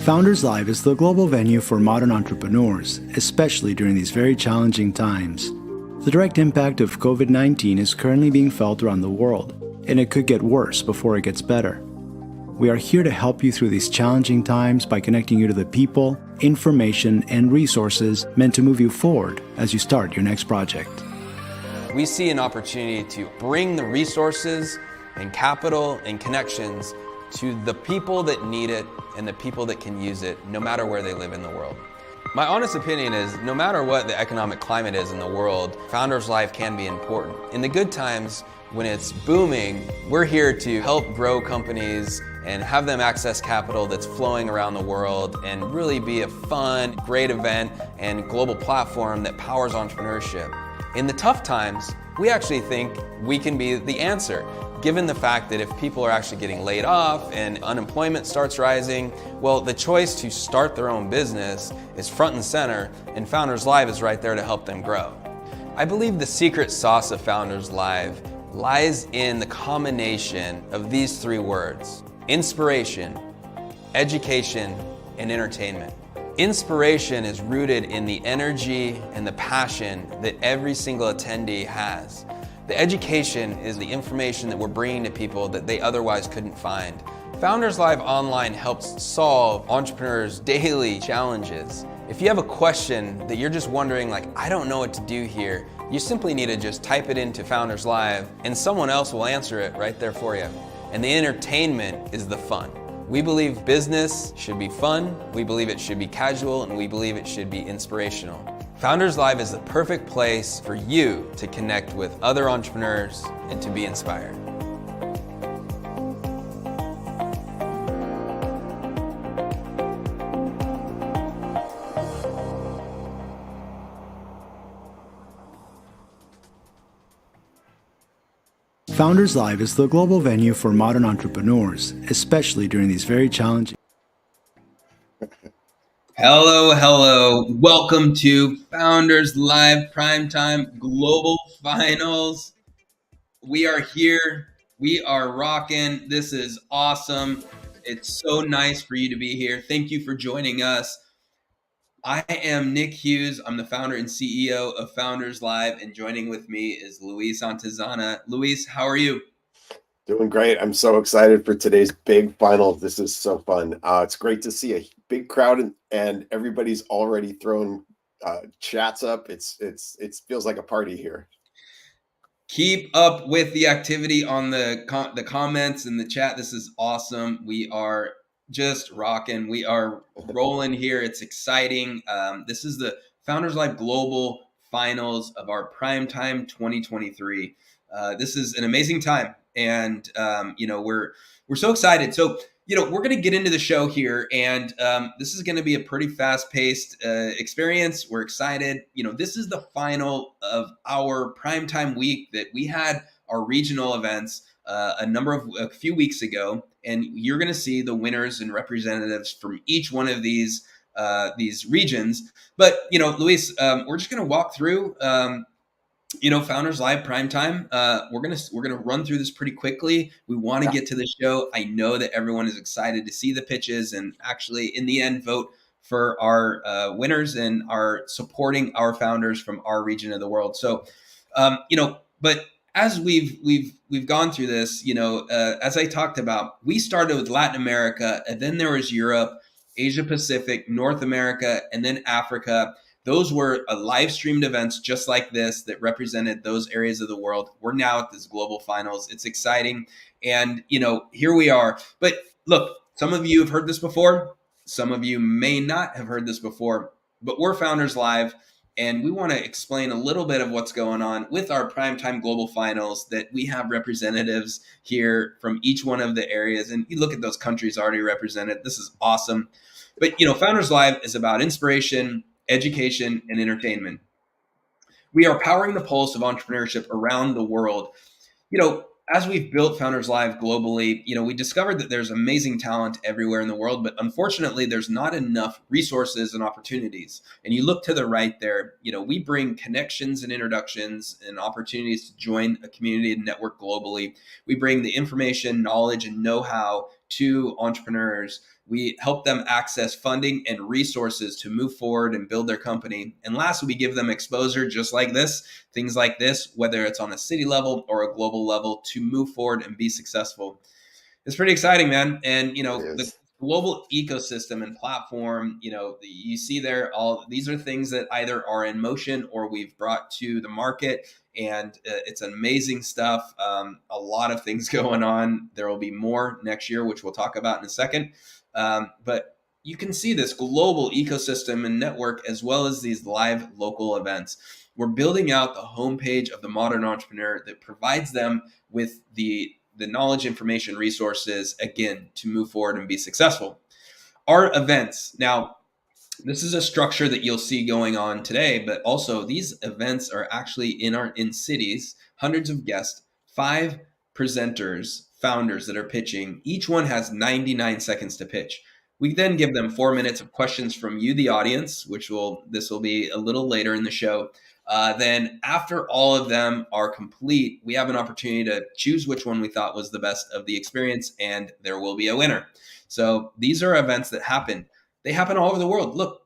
Founders Live is the global venue for modern entrepreneurs, especially during these very challenging times. The direct impact of COVID-19 is currently being felt around the world, and it could get worse before it gets better. We are here to help you through these challenging times by connecting you to the people, information, and resources meant to move you forward as you start your next project. We see an opportunity to bring the resources and capital and connections to the people that need it and the people that can use it, no matter where they live in the world. My honest opinion is, no matter what the economic climate is in the world, Founders Live can be important. In the good times, when it's booming, we're here to help grow companies and have them access capital that's flowing around the world and really be a fun, great event and global platform that powers entrepreneurship. In the tough times, we actually think we can be the answer, given the fact that if people are actually getting laid off and unemployment starts rising, well, the choice to start their own business is front and center, and Founders Live is right there to help them grow. I believe the secret sauce of Founders Live lies in the combination of these three words: inspiration, education, and entertainment. Inspiration is rooted in the energy and the passion that every single attendee has. The education is the information that we're bringing to people that they otherwise couldn't find. Founders Live Online helps solve entrepreneurs' daily challenges. If you have a question that you're just wondering, like, I don't know what to do here, you simply need to just type it into Founders Live and someone else will answer it right there for you. And the entertainment is the fun. We believe business should be fun, we believe it should be casual, and we believe it should be inspirational. Founders Live is the perfect place for you to connect with other entrepreneurs and to be inspired. Founders Live is the global venue for modern entrepreneurs, especially during these very challenging. Hello. Welcome to Founders Live Primetime Global Finals. We are here. We are rocking. This is awesome. It's so nice for you to be here. Thank you for joining us. I am Nick Hughes. I'm the founder and CEO of Founders Live, and joining with me is Luis Antezana. Luis, how are you? Doing great. I'm so excited for today's big final. This is so fun. It's great to see a big crowd and everybody's already thrown chats up. It feels like a party here. Keep up with the activity on the comments and the chat. This is awesome. We are just rocking. We are rolling here. It's exciting. This is the Founders Live Global Finals of our Primetime 2023. This is an amazing time, and we're so excited. So we're going to get into the show here, and this is going to be a pretty fast-paced experience. We're excited. This is the final of our primetime week that we had our regional events a few weeks ago, and you're going to see the winners and representatives from each one of these regions. But Luis, we're just going to walk through. Founders Live Primetime. We're gonna run through this pretty quickly. We want to get to the show. I know that everyone is excited to see the pitches and actually, in the end, vote for our winners and are supporting our founders from our region of the world. So, but as we've gone through this, as I talked about, we started with Latin America, and then there was Europe, Asia Pacific, North America, and then Africa. Those were live streamed events just like this that represented those areas of the world. We're now at this global finals. It's exciting. And, here we are. But look, some of you have heard this before. Some of you may not have heard this before, but we're Founders Live, and we want to explain a little bit of what's going on with our Primetime Global Finals, that we have representatives here from each one of the areas. And you look at those countries already represented. This is awesome. But, Founders Live is about inspiration, education, and entertainment. We are powering the pulse of entrepreneurship around the world. As we've built Founders Live globally, we discovered that there's amazing talent everywhere in the world, but unfortunately, there's not enough resources and opportunities. And you look to the right there, we bring connections and introductions and opportunities to join a community and network globally. We bring the information, knowledge, and know-how to entrepreneurs We help them access funding and resources to move forward and build their company. And lastly, we give them exposure just like this, things like this, whether it's on a city level or a global level, to move forward and be successful. It's pretty exciting, man. And, the global ecosystem and platform, you see there, all these are things that either are in motion or we've brought to the market. And it's amazing stuff. A lot of things going on. There will be more next year, which we'll talk about in a second. But you can see this global ecosystem and network, as well as these live local events. We're building out the homepage of the modern entrepreneur that provides them with the knowledge, information, resources, again, to move forward and be successful. Our events. Now, this is a structure that you'll see going on today, but also these events are actually in cities, hundreds of guests, 5 presenters, founders that are pitching. Each one has 99 seconds to pitch. We then give them 4 minutes of questions from you, the audience, this will be a little later in the show. Then after all of them are complete, we have an opportunity to choose which one we thought was the best of the experience, and there will be a winner. So these are events that happen. They happen all over the world. Look,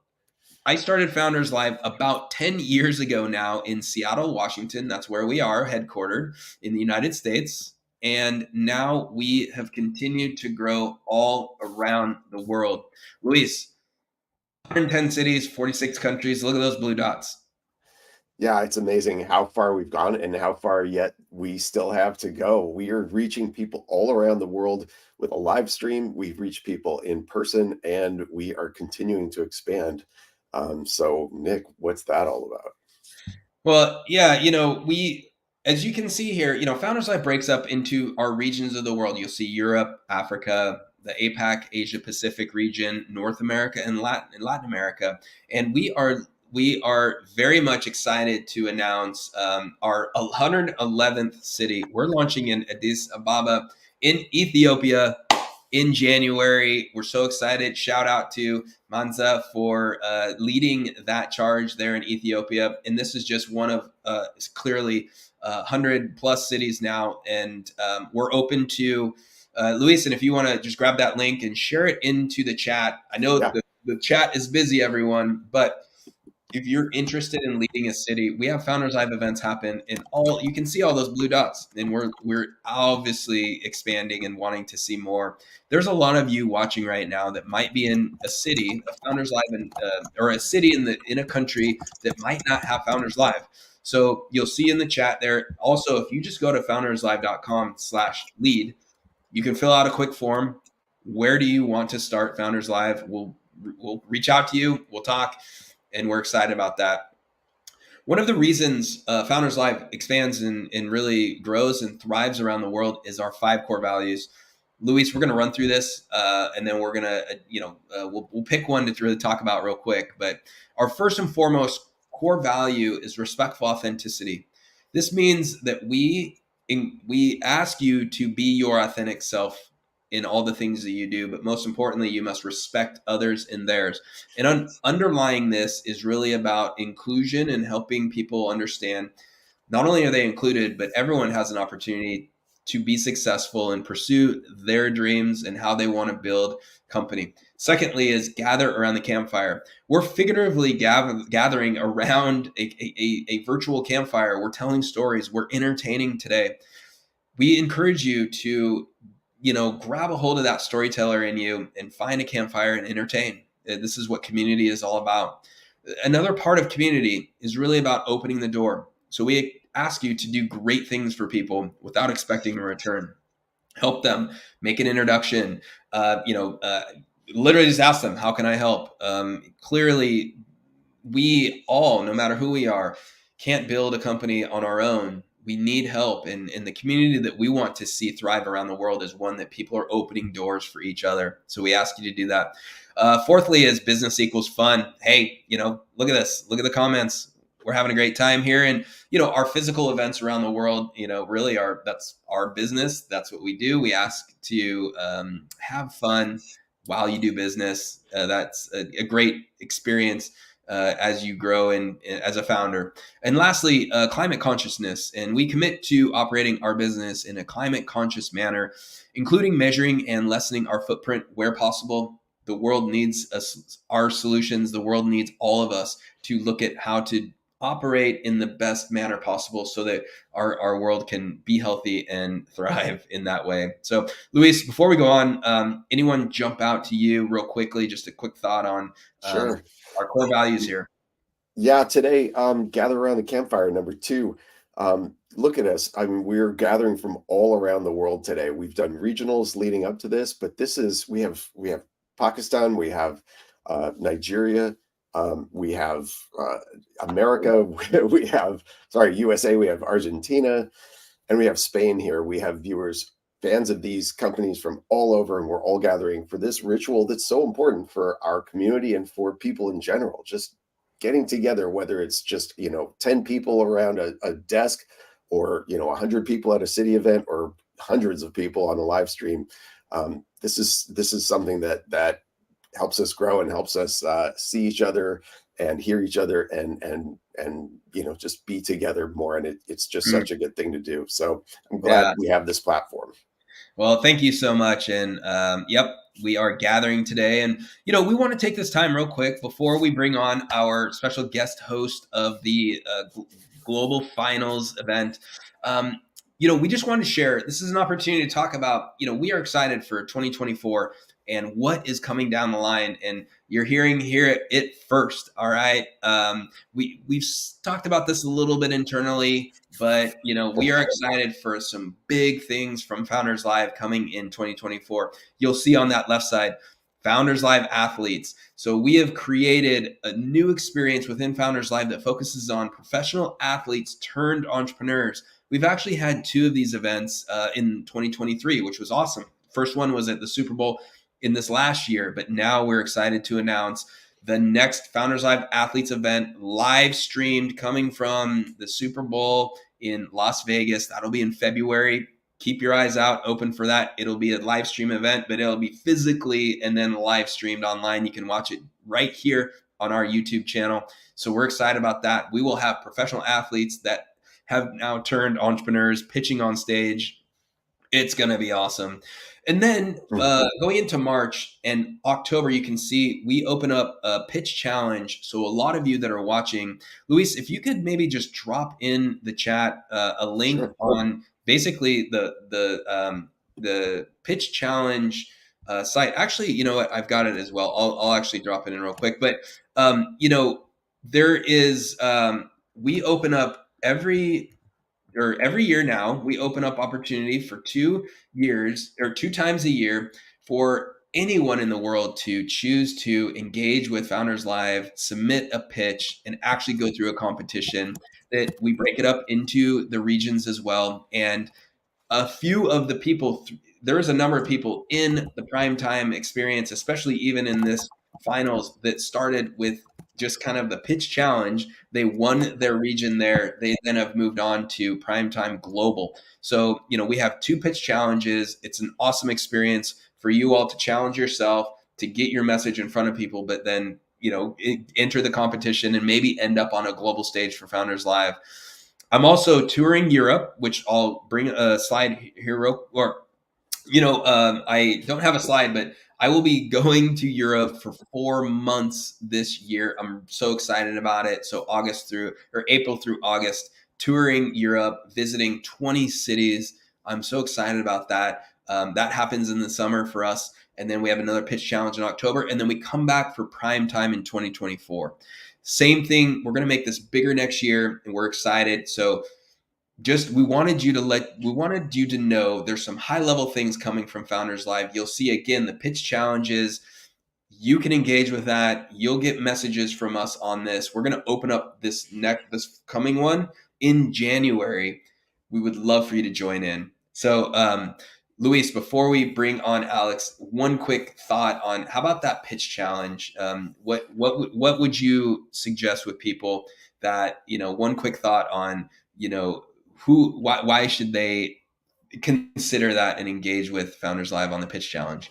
I started Founders Live about 10 years ago now in Seattle, Washington. That's where we are headquartered in the United States. And now we have continued to grow all around the world. Luis, 110 cities, 46 countries. Look at those blue dots. Yeah, it's amazing how far we've gone and how far yet we still have to go. We are reaching people all around the world with a live stream. We've reached people in person, and we are continuing to expand. So, Nick, what's that all about? Well, yeah, as you can see here, Founders Live breaks up into our regions of the world. You'll see Europe, Africa, the APAC, Asia Pacific region, North America, and Latin America. And we are very much excited to announce our 111th city. We're launching in Addis Ababa in Ethiopia in January. We're so excited. Shout out to Manza for leading that charge there in Ethiopia. And this is just one of clearly 100 plus cities now. And we're open to Luis. And if you want to just grab that link and share it into the chat. I know the chat is busy, everyone, but if you're interested in leading a city, we have Founders Live events happen in you can see all those blue dots, and we're obviously expanding and wanting to see more. There's a lot of you watching right now that might be in a city, a Founders Live, or a city in a country that might not have Founders Live. So you'll see in the chat there. Also, if you just go to founderslive.com/lead, you can fill out a quick form. Where do you want to start Founders Live? We'll reach out to you. We'll talk. And we're excited about that. One of the reasons Founders Live expands and really grows and thrives around the world is our 5 core values. Luis, we're going to run through this, and then we're going to, we'll pick one to really talk about real quick. But our first and foremost core value is respectful authenticity. This means that we ask you to be your authentic self in all the things that you do, but most importantly, you must respect others in theirs. And underlying this is really about inclusion and helping people understand not only are they included, but everyone has an opportunity to be successful and pursue their dreams and how they want to build company. Secondly is gather around the campfire. We're figuratively gathering around a virtual campfire. We're telling stories. We're entertaining today. We encourage you to grab a hold of that storyteller in you and find a campfire and entertain. This is what community is all about. Another part of community is really about opening the door. So we ask you to do great things for people without expecting a return. Help them, make an introduction, literally just ask them, how can I help? Clearly, we all, no matter who we are, can't build a company on our own. We need help, and the community that we want to see thrive around the world is one that people are opening doors for each other. So we ask you to do that. Fourthly is business equals fun. Hey, look at this. Look at the comments. We're having a great time here. And, our physical events around the world, really that's our business. That's what we do. We ask to have fun while you do business. That's a great experience as you grow as a founder. And lastly, climate consciousness. And we commit to operating our business in a climate conscious manner, including measuring and lessening our footprint where possible. The world needs us, our solutions. The world needs all of us to look at how to operate in the best manner possible so that our world can be healthy and thrive in that way. So, Luis, before we go on, anyone jump out to you real quickly? Just a quick thought on Sure. our core values here. Yeah, today, gather around the campfire, number two. Look at us. I mean, we're gathering from all around the world today. We've done regionals leading up to this, but this is we have Pakistan, we have Nigeria, we have America, we have USA, we have Argentina, and we have Spain here. We have viewers, fans of these companies from all over, and we're all gathering for this ritual that's so important for our community and for people in general. Just getting together, whether it's just 10 people around a desk, or 100 people at a city event, or hundreds of people on a live stream. This is something that helps us grow and helps us see each other and hear each other, and just be together more. And it's just such a good thing to do. So I'm glad we have this platform. Well, thank you so much. And yep, we are gathering today. And, we want to take this time real quick before we bring on our special guest host of the Global Finals event. We just want to share, this is an opportunity to talk about, we are excited for 2024 and what is coming down the line. And you're hearing it first. All right. We've talked about this a little bit internally, but we are excited for some big things from Founders Live coming in 2024. You'll see on that left side, Founders Live Athletes. So we have created a new experience within Founders Live that focuses on professional athletes turned entrepreneurs. We've actually had 2 of these events in 2023, which was awesome. First one was at the Super Bowl in this last year, but now we're excited to announce the next Founders Live Athletes event, live streamed, coming from the Super Bowl in Las Vegas. That'll be in February. Keep your eyes out open for that. It'll be a live stream event, but it'll be physically and then live streamed online. You can watch it right here on our YouTube channel. So we're excited about that. We will have professional athletes that have now turned entrepreneurs pitching on stage. It's going to be awesome. And then going into March and October, you can see we open up a pitch challenge. So a lot of you that are watching, Luis, if you could maybe just drop in the chat a link on basically the pitch challenge site. Actually, you know what? I've got it as well. I'll actually drop it in real quick. But there is we open up every year now. We open up opportunity for 2 years or 2 times a year for anyone in the world to choose to engage with Founders Live, submit a pitch, and actually go through a competition that we break it up into the regions as well. And a few of the people, there is a number of people in the primetime experience, especially even in this finals, that started with just kind of the pitch challenge. They won their region there. They then have moved on to primetime global. So, we have 2 pitch challenges. It's an awesome experience for you all to challenge yourself, to get your message in front of people, but then, enter the competition and maybe end up on a global stage for Founders Live. I'm also touring Europe, which I'll bring a slide here I don't have a slide, but I will be going to Europe for 4 months this year. I'm so excited about it. So April through August, touring Europe, visiting 20 cities. I'm so excited about that. That happens in the summer for us. And then we have another pitch challenge in October. And then we come back for prime time in 2024. Same thing. We're going to make this bigger next year, and we're excited. So we wanted you to know there's some high level things coming from Founders Live. You'll see again the pitch challenges. You can engage with that. You'll get messages from us on this. We're going to open up this coming one in January. We would love for you to join in. So, Luis, before we bring on Alex, one quick thought on how about that pitch challenge? What would you suggest with people that, one quick thought on, why should they consider that and engage with Founders Live on the pitch challenge?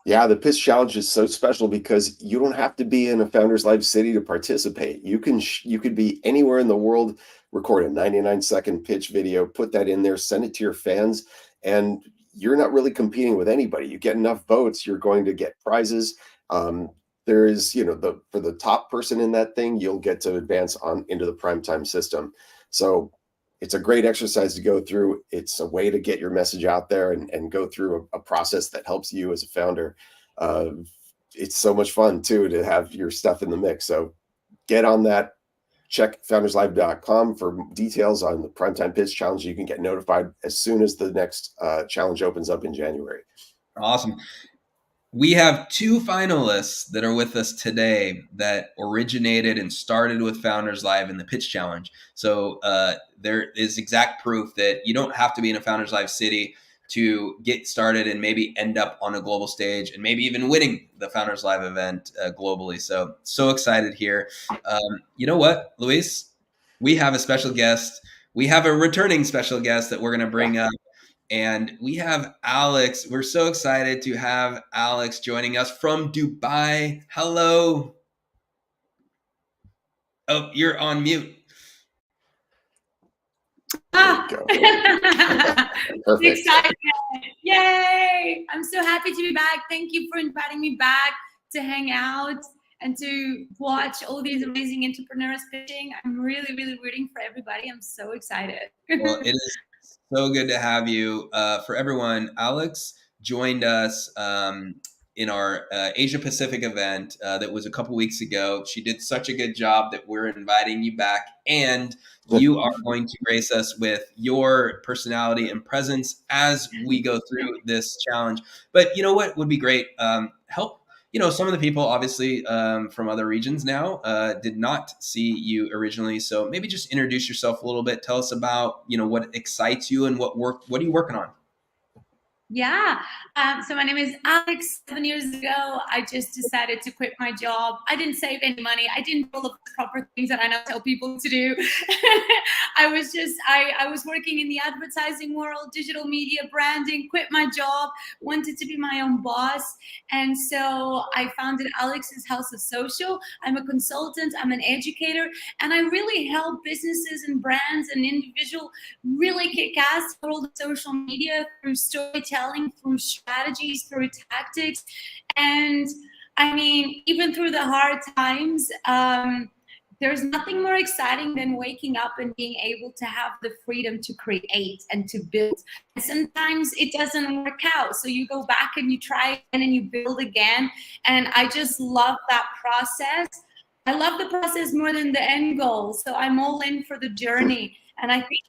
Yeah, the pitch challenge is so special because you don't have to be in a Founders Live city to participate. You could be anywhere in the world, record a 99-second pitch video, put that in there, send it to your fans, and you're not really competing with anybody. You get enough votes, you're going to get prizes. There is, for the top person in that thing, you'll get to advance on into the primetime system. So it's a great exercise to go through. It's a way to get your message out there and go through a process that helps you as a founder. Uh, it's so much fun too to have your stuff in the mix. So get on that. Check founderslive.com for details on the Primetime Pitch Challenge. You can get notified as soon as the next challenge opens up in January. Awesome. We have 2 finalists that are with us today that originated and started with Founders Live in the Pitch Challenge. So there is exact proof that you don't have to be in a Founders Live city to get started and maybe end up on a global stage and maybe even winning the Founders Live event globally. So excited here. You know what, Luis? We have a special guest. We have a returning special guest that we're going to bring up. And we have Alex. We're so excited to have Alex joining us from Dubai. Hello. Oh, you're on mute. Excited. Yay. I'm so happy to be back. Thank you for inviting me back to hang out and to watch all these amazing entrepreneurs pitching. I'm really, really rooting for everybody. I'm so excited. Well, it is so good to have you. For everyone, Alex joined us in our Asia Pacific event that was a couple weeks ago. She did such a good job that we're inviting you back, and you are going to grace us with your personality and presence as we go through this challenge. But you know what would be great? Help. Some of the people obviously from other regions now did not see you originally. So maybe just introduce yourself a little bit. Tell us about, what excites you and what are you working on? Yeah. So my name is Alex. 7 years ago, I just decided to quit my job. I didn't save any money. I didn't do all of the proper things that I now tell people to do. I was working in the advertising world, digital media, branding, quit my job, wanted to be my own boss. And so I founded Alex's House of Social. I'm a consultant, I'm an educator, and I really help businesses and brands and individuals really kick ass for all the social media through storytelling, through strategies, through tactics. And I mean, even through the hard times, there's nothing more exciting than waking up and being able to have the freedom to create and to build. And sometimes it doesn't work out. So you go back and you try again and you build again. And I just love that process. I love the process more than the end goal. So I'm all in for the journey. And I think,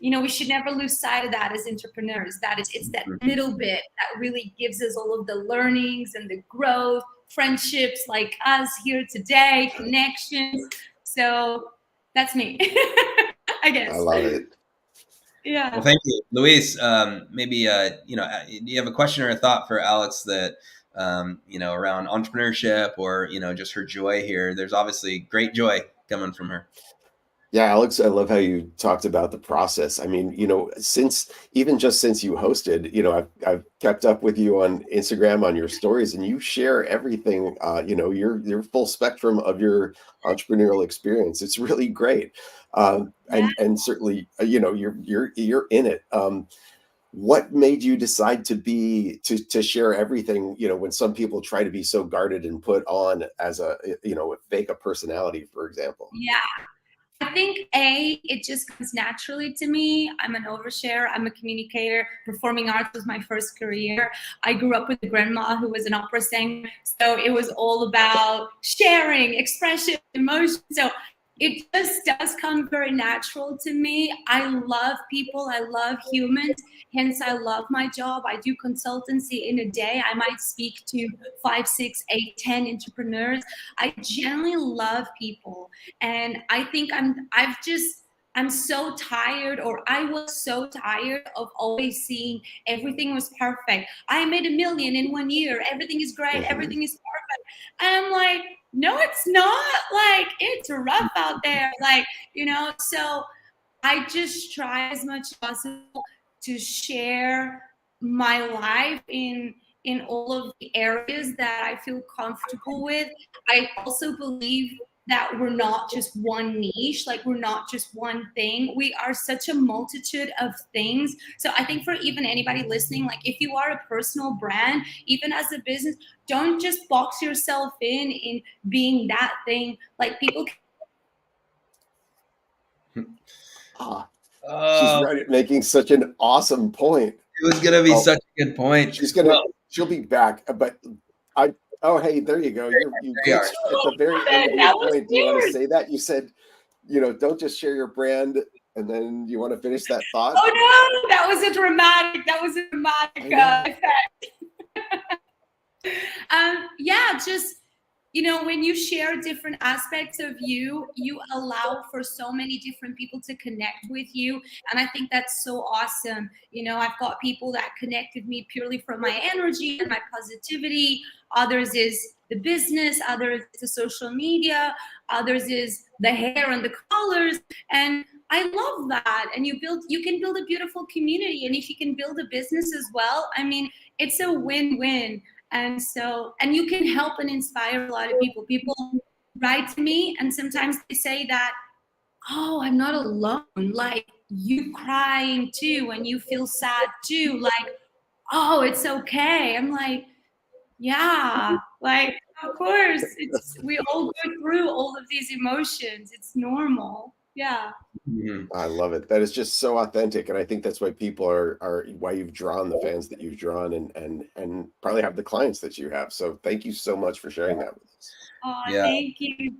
we should never lose sight of that as entrepreneurs. It's that middle bit that really gives us all of the learnings and the growth, friendships like us here today, connections. So that's me, I guess. I love it. Yeah. Well, thank you, Luis. Maybe you have a question or a thought for Alex that around entrepreneurship or just her joy here. There's obviously great joy coming from her. Yeah, Alex, I love how you talked about the process. I mean, since you hosted, I've kept up with you on Instagram on your stories, and you share everything. Your full spectrum of your entrepreneurial experience. It's really great, and certainly, you're in it. What made you decide to share everything? When some people try to be so guarded and put on as fake a personality, for example. Yeah. I think it just comes naturally to me. I'm an oversharer. I'm a communicator. Performing arts was my first career. I grew up with a grandma who was an opera singer. So it was all about sharing, expression, emotion. So it just does come very natural to me. I love people. I love humans. Hence, I love my job. I do consultancy in a day. I might speak to 5, 6, 8, 10 entrepreneurs. I generally love people. And I think I'm so tired, or I was so tired of always seeing everything was perfect. I made $1 million in 1 year. Everything is great. Everything is perfect. And I'm like, no, it's not. Like, it's rough out there. So I just try as much as possible to share my life in all of the areas that I feel comfortable with. I also believe that we're not just one niche, like we're not just one thing. We are such a multitude of things. So I think for even anybody listening, like if you are a personal brand, even as a business, don't just box yourself in being that thing. Like people She's Oh, right, making such an awesome point. it was gonna be Oh, such a good point. she'll be back, but oh, hey, there you go. You There you are. glitched at the very end of your that was point. Do you want to weird. say that? You said, don't just share your brand, and then you want to finish that thought? Oh no, that was a dramatic effect. Yeah, just when you share different aspects of you, you allow for so many different people to connect with you. And I think that's so awesome. I've got people that connect with me purely from my energy and my positivity. Others is the business, others is the social media, others is the hair and the colors. And I love that. And you can build a beautiful community. And if you can build a business as well, I mean, it's a win-win. And you can help and inspire a lot of people. People write to me and sometimes they say that, oh, I'm not alone. Like, you crying too and you feel sad too. Like, oh, it's okay. I'm like, yeah, like, of course. We all go through all of these emotions. It's normal. Yeah. Mhm. I love it. That is just so authentic, and I think that's why people are why you've drawn the fans that you've drawn, and probably have the clients that you have. So thank you so much for sharing that with us. Oh, Yeah. thank you.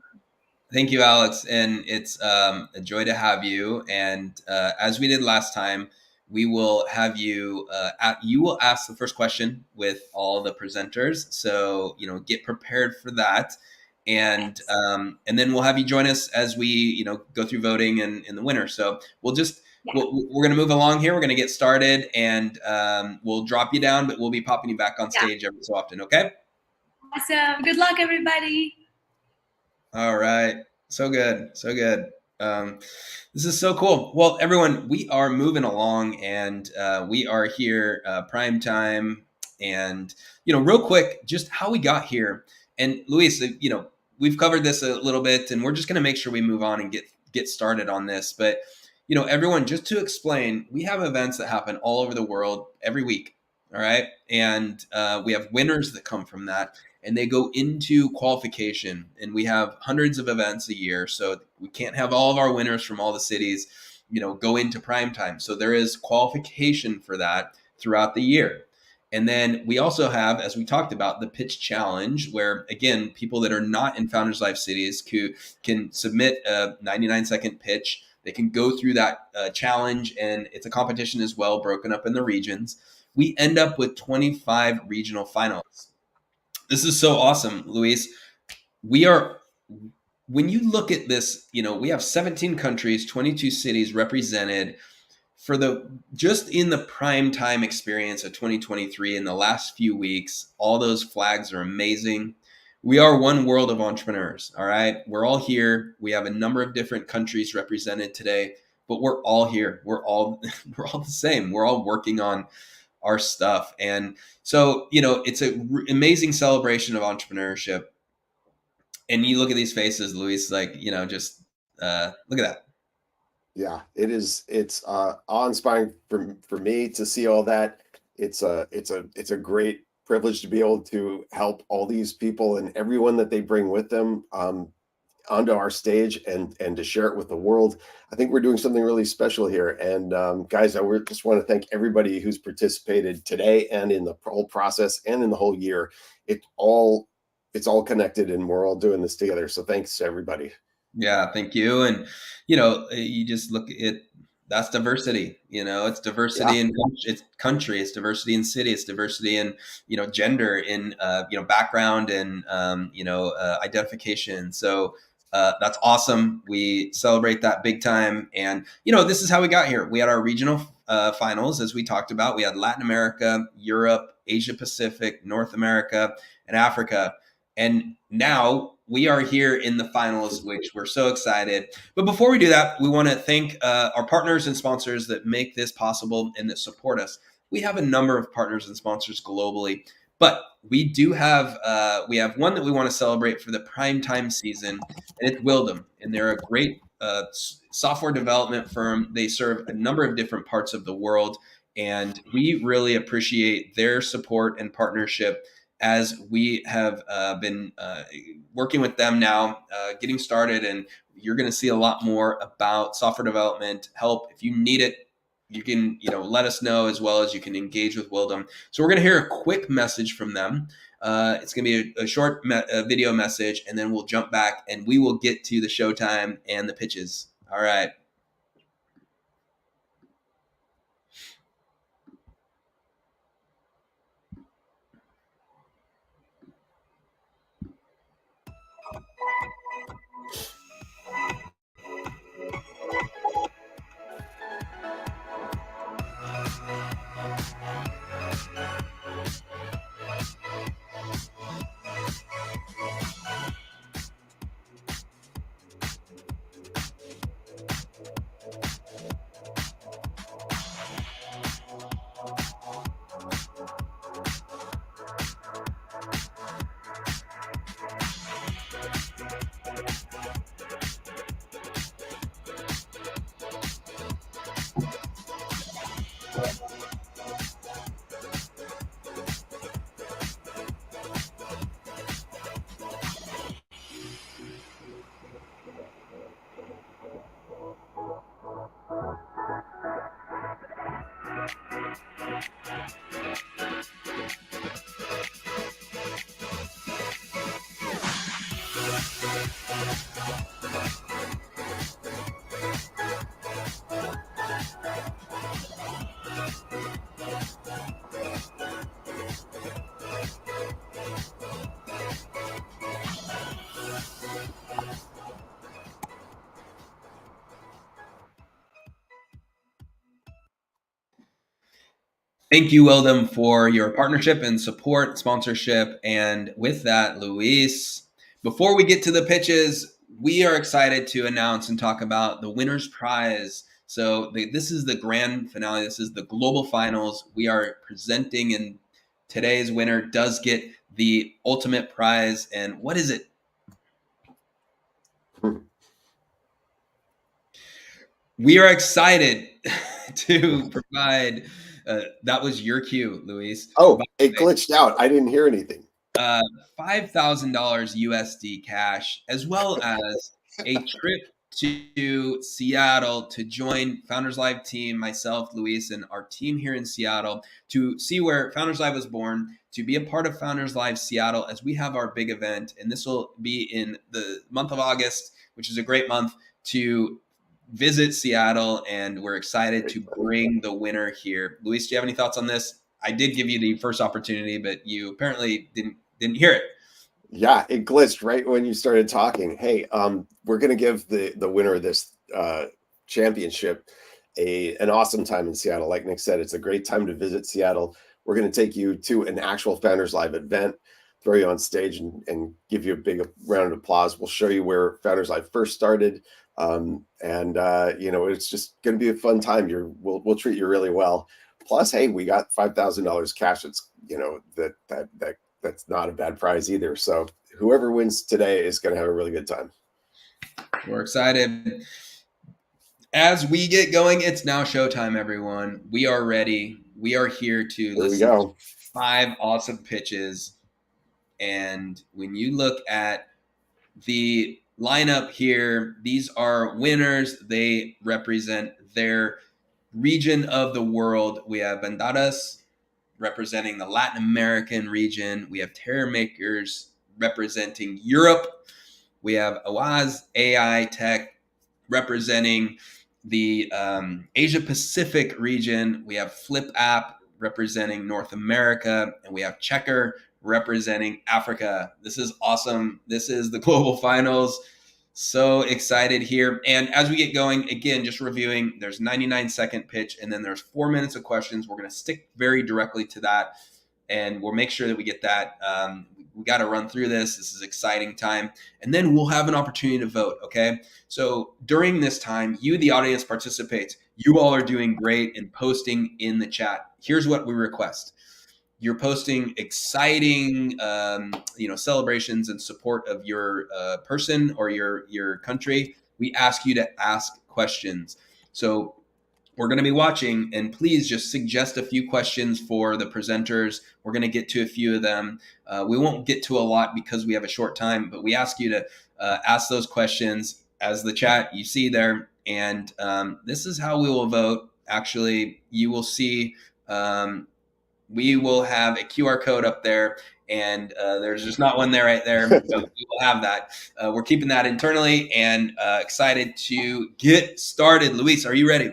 Thank you, Alex. And it's a joy to have you. And as we did last time, we will have you, you will ask the first question with all the presenters. So, get prepared for that. And then we'll have you join us as we, go through voting and in the winner. So we're going to move along here. We're going to get started, and we'll drop you down, but we'll be popping you back on stage every so often. Okay. Awesome. Good luck, everybody. All right. So good. So good. This is so cool. Well, everyone, we are moving along, and we are here prime time. And, real quick, just how we got here. And Luis, we've covered this a little bit, and we're just going to make sure we move on and get started on this. But, everyone, just to explain, we have events that happen all over the world every week. All right. And we have winners that come from that, and they go into qualification, and we have hundreds of events a year. So we can't have all of our winners from all the cities, go into prime time. So there is qualification for that throughout the year. And then we also have, as we talked about, the pitch challenge, where again, people that are not in Founders Life cities can submit a 99-second pitch. They can go through that challenge, and it's a competition as well, broken up in the regions. We end up with 25 regional finalists. This is so awesome, Luis. When you look at this, we have 17 countries, 22 cities represented for just in the prime time experience of 2023 in the last few weeks. All those flags are amazing. We are one world of entrepreneurs. All right. We're all here. We have a number of different countries represented today, but we're all here. We're all the same. We're all working on our stuff. And so, it's an amazing celebration of entrepreneurship. And you look at these faces, Luis, like, just look at that. Yeah, it is. It's awe-inspiring for me to see all that. It's a great privilege to be able to help all these people and everyone that they bring with them onto our stage, and to share it with the world. I think we're doing something really special here. And guys, just want to thank everybody who's participated today and in the whole process and in the whole year. It's all connected, and we're all doing this together. So thanks to everybody. Yeah, thank you. And you just look at that's diversity. It's diversity in it's country, it's diversity in city, it's diversity in gender, in background, and identification. So that's awesome. We celebrate that big time. And this is how we got here. We had our regional finals, as we talked about. We had Latin America, Europe, Asia Pacific, North America, and Africa. And now we are here in the finals, which we're so excited. But before we do that, we want to thank our partners and sponsors that make this possible and that support us. We have a number of partners and sponsors globally, But we do have we have one that we want to celebrate for the prime time season, and it's Wildom, and they're a great software development firm. They serve a number of different parts of the world, and we really appreciate their support and partnership as we have been working with them now, getting started, and you're going to see a lot more about software development help. If you need it, you can let us know, as well as you can engage with Wildom. So we're going to hear a quick message from them. It's going to be a short video message, and then we'll jump back and we will get to the showtime and the pitches. All right. Thank you, Wildom, for your partnership and support, sponsorship. And with that, Luis, before we get to the pitches, we are excited to announce and talk about the winner's prize. So this is the grand finale. This is the global finals. We are presenting, and today's winner does get the ultimate prize. And what is it? We are excited to provide. That was your cue, Luis. Oh, it glitched out. I didn't hear anything. $5,000 USD cash, as well as a trip to Seattle to join Founders Live team, myself, Luis, and our team here in Seattle, to see where Founders Live was born, to be a part of Founders Live Seattle as we have our big event. And this will be in the month of August, which is a great month to visit Seattle, and we're excited to bring the winner here. Luis, do you have any thoughts on this? I did give you the first opportunity, but you apparently didn't hear it. Yeah, it glitched right when you started talking. Hey, we're going to give the winner of this championship an awesome time in Seattle. Like Nick said, it's a great time to visit Seattle. We're going to take you to an actual Founders Live event, throw you on stage, and give you a big round of applause. We'll show you where Founders Live first started. It's just going to be a fun time. We'll treat you really well. Plus, hey, we got $5,000 cash. It's that's not a bad prize either. So whoever wins today is going to have a really good time. We're excited. As we get going, it's now showtime, everyone. We are ready. We are here to listen to 5 awesome pitches. And when you look at the lineup here, these are winners. They represent their region of the world. We have Bandadas representing the Latin American region. We have TerrorMakers representing Europe. We have Aavaz AI Tech representing the Asia Pacific region. We have Flip App representing North America, and we have MyChekker representing Africa. This is awesome. This is the global finals. So excited here. And as we get going, again, just reviewing, there's 99-second pitch, and then there's 4 minutes of questions. We're going to stick very directly to that, and we'll make sure that we get that. We got to run through this. This is exciting time. And then we'll have an opportunity to vote, okay? So during this time, you, the audience, participate. You all are doing great and posting in the chat. Here's what we request. you're posting exciting, celebrations in support of your person or your country, we ask you to ask questions. So we're going to be watching, and please just suggest a few questions for the presenters. We're going to get to a few of them. We won't get to a lot because we have a short time, but we ask you to ask those questions as the chat you see there. And this is how we will vote. Actually, you will see we will have a QR code up there, and there's just not one there right there. So we will have that. We're keeping that internally, and excited to get started. Luis, are you ready?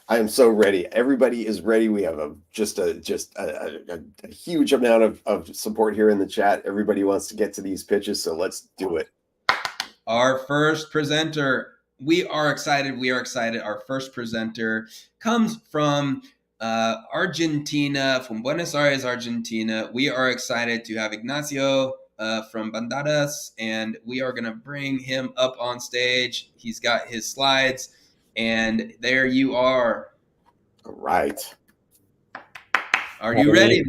I am so ready. Everybody is ready. We have a huge amount of support here in the chat. Everybody wants to get to these pitches, so let's do it. Our first presenter, we are excited. We are excited. Our first presenter comes from Argentina, from Buenos Aires, Argentina. We are excited to have Ignacio from Bandadas, and we are going to bring him up on stage. He's got his slides, and there you are. All right. Are you ready?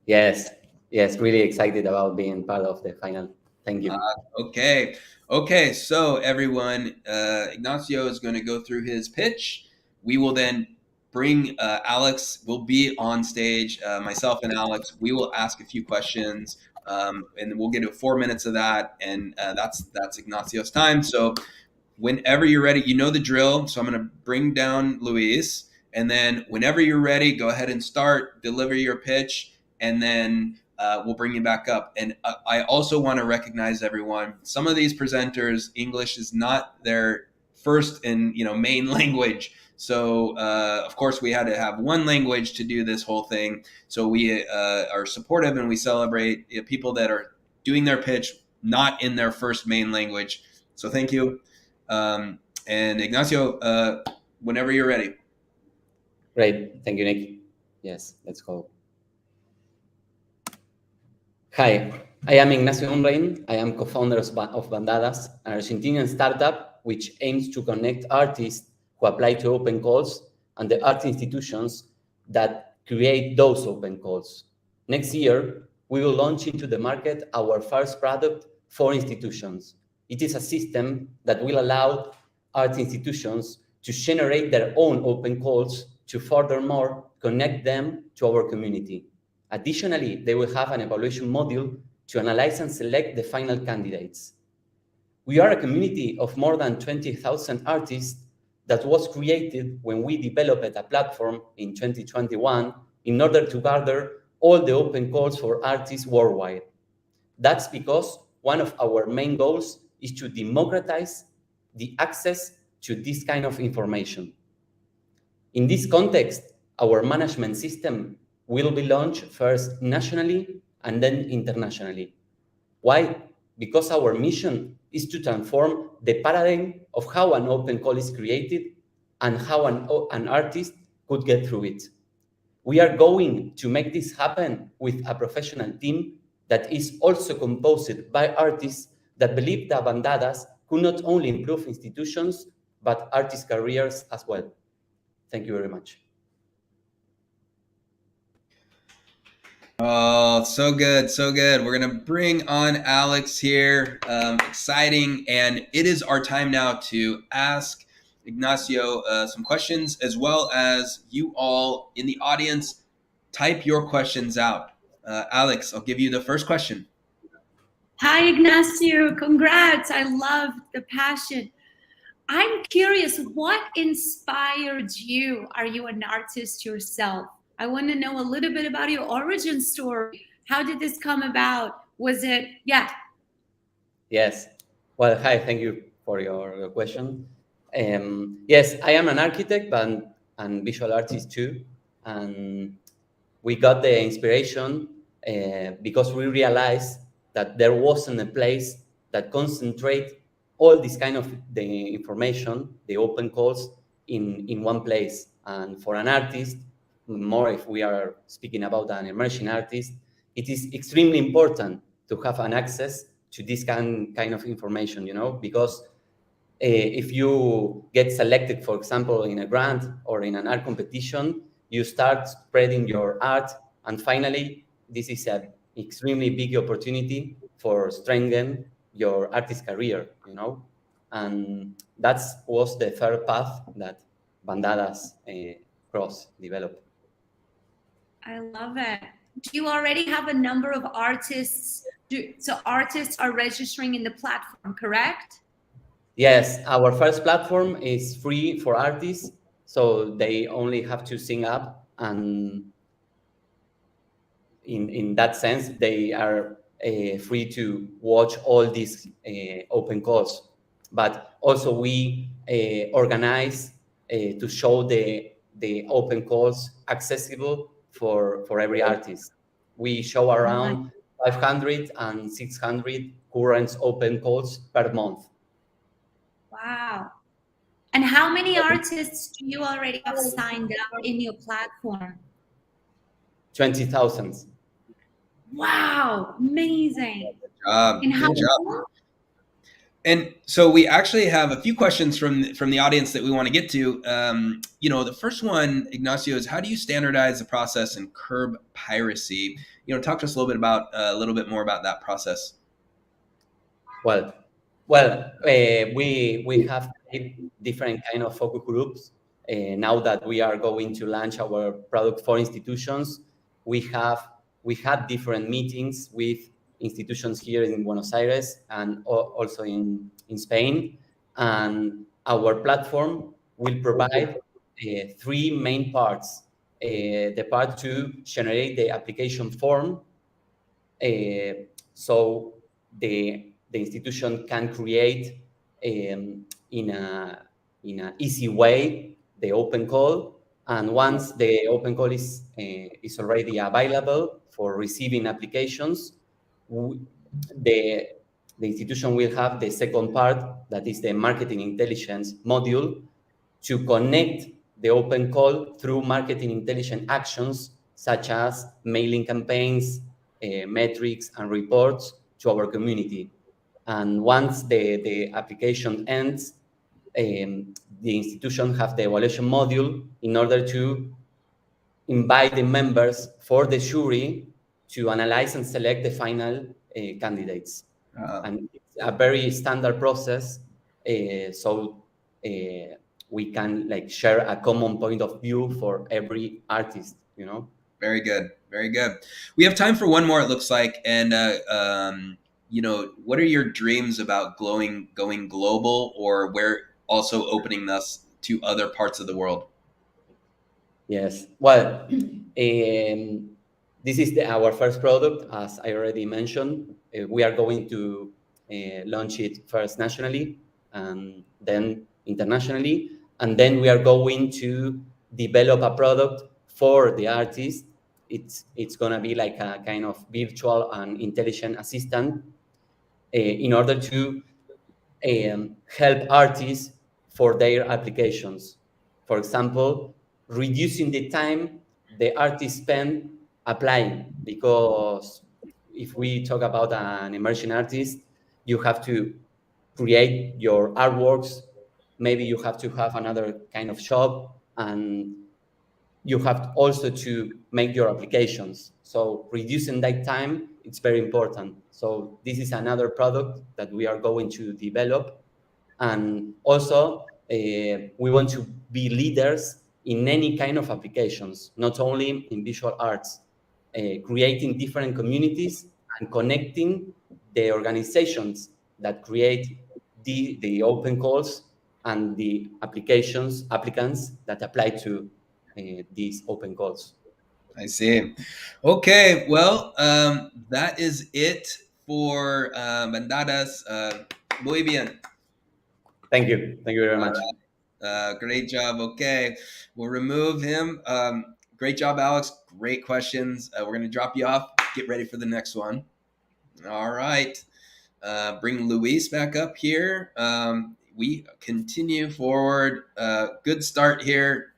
Yes, really excited about being part of the final. Thank you. Okay. So everyone, Ignacio is going to go through his pitch. We will then bring Alex. Will be on stage. Myself and Alex. We will ask a few questions, and we'll get to 4 minutes of that. And that's Ignacio's time. So whenever you're ready, you know the drill. So I'm going to bring down Luis, and then whenever you're ready, go ahead and start. Deliver your pitch, and then we'll bring you back up. And I also want to recognize everyone. Some of these presenters, English is not their first and main language. So of course we had to have one language to do this whole thing. So we are supportive, and we celebrate people that are doing their pitch not in their first main language. So thank you. And Ignacio, whenever you're ready. Great. Thank you, Nick. Yes, let's go. Hi, I am Ignacio Unrrein. I am co-founder of Bandadas, an Argentinian startup which aims to connect artists who apply to open calls and the art institutions that create those open calls. Next year, we will launch into the market our first product for institutions. It is a system that will allow art institutions to generate their own open calls to furthermore connect them to our community. Additionally, they will have an evaluation module to analyze and select the final candidates. We are a community of more than 20,000 artists that was created when we developed a platform in 2021 in order to gather all the open calls for artists worldwide. That's because one of our main goals is to democratize the access to this kind of information. In this context, our management system will be launched first nationally and then internationally. Why? Because our mission is to transform the paradigm of how an open call is created and how an artist could get through it. We are going to make this happen with a professional team that is also composed by artists that believe that Bandadas could not only improve institutions, but artists' careers as well. Thank you very much. Oh, so good, so good. We're going to bring on Alex here. Exciting. And it is our time now to ask Ignacio some questions, as well as you all in the audience, type your questions out. Alex, I'll give you the first question. Hi, Ignacio. Congrats. I love the passion. I'm curious, what inspired you? Are you an artist yourself? I want to know a little bit about your origin story. How did this come about? Was it, Yes. Well, hi, thank you for your question. Yes, I am an architect and visual artist too. And we got the inspiration because we realized that there wasn't a place that concentrate all this kind of the information, the open calls in one place. And for an artist, more if we are speaking about an emerging artist, it is extremely important to have an access to this kind of information, because if you get selected, for example, in a grant or in an art competition, you start spreading your art And finally, this is an extremely big opportunity for strengthen your artist career, you know? And that was the third path that Bandadas cross developed. I love it. Do you already have a number of artists? So artists are registering in the platform, correct? Yes, our first platform is free for artists, so they only have to sign up, and in that sense, they are free to watch all these open calls. But also we organize to show the open calls accessible for every artist. We show around 500 and 600 current open calls per month. Wow. And how many artists do you already have signed up in your platform? 20,000. Wow, amazing. And how Good job. And so we actually have a few questions from the audience that we want to get to. You know, the first one, Ignacio, is how do you standardize the process and curb piracy? You know, talk to us a little bit more about that process. Well, we have different kind of focus groups. Now that we are going to launch our product for institutions, we had different meetings with institutions here in Buenos Aires and also in Spain. And our platform will provide three main parts. The part to generate the application form, so the institution can create in a easy way the open call, and once the open call is already available for receiving applications, the institution will have the second part, that is the marketing intelligence module, to connect the open call through marketing intelligence actions such as mailing campaigns, metrics, and reports to our community. And once the application ends, the institution have the evaluation module in order to invite the members for the jury to analyze and select the final candidates. And it's a very standard process, so we can like share a common point of view for every artist, you know. Very good, very good. We have time for one more, it looks like. And you know, what are your dreams about going global, or where also opening us to other parts of the world? Yes, well, this is our first product, as I already mentioned. We are going to launch it first nationally and then internationally. And then we are going to develop a product for the artist. It's going to be like a kind of virtual and intelligent assistant in order to help artists for their applications. For example, reducing the time the artists spend applying, because if we talk about an emerging artist, you have to create your artworks, maybe you have to have another kind of shop, and you have also to make your applications. So reducing that time, it's very important. So this is another product that we are going to develop. And also, we want to be leaders in any kind of applications, not only in visual arts, creating different communities and connecting the organizations that create the open calls and the applicants that apply to these open calls. I see. Okay, well, that is it for Bandadas. Muy bien. Thank you very much. Great job. Okay, we'll remove him. Great job, Alex. Great questions. We're going to drop you off. Get ready for the next one. All right. Bring Luis back up here. We continue forward. Good start here.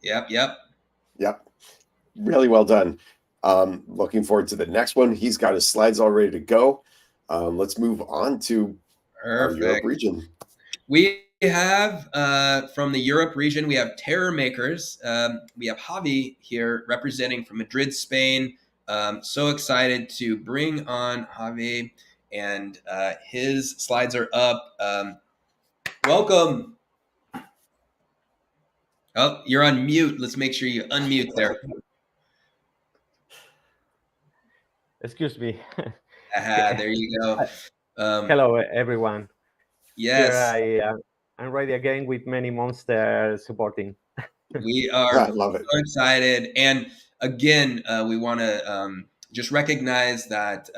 Yep. Really well done. Looking forward to the next one. He's got his slides all ready to go. Let's move on to our Europe region. We We have from the Europe region, we have TerrorMakers. We have Javi here representing from Madrid, Spain. So excited to bring on Javi, and his slides are up. Welcome. Oh, you're on mute. Let's make sure you unmute there. Excuse me. There you go. Hello, everyone. Yes. Here I'm ready again with many monsters supporting. We are I love it. so excited. And again, we want to just recognize that,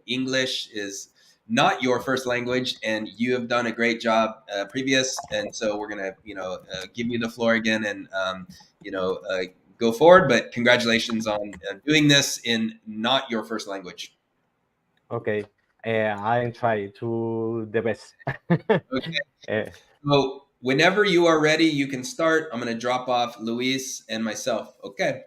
English is not your first language, and you have done a great job previous. And so we're going to, give you the floor again and, go forward. But congratulations on doing this in not your first language. Okay, I try to the best. Okay. So whenever you are ready, you can start. I'm going to drop off Luis and myself. Okay.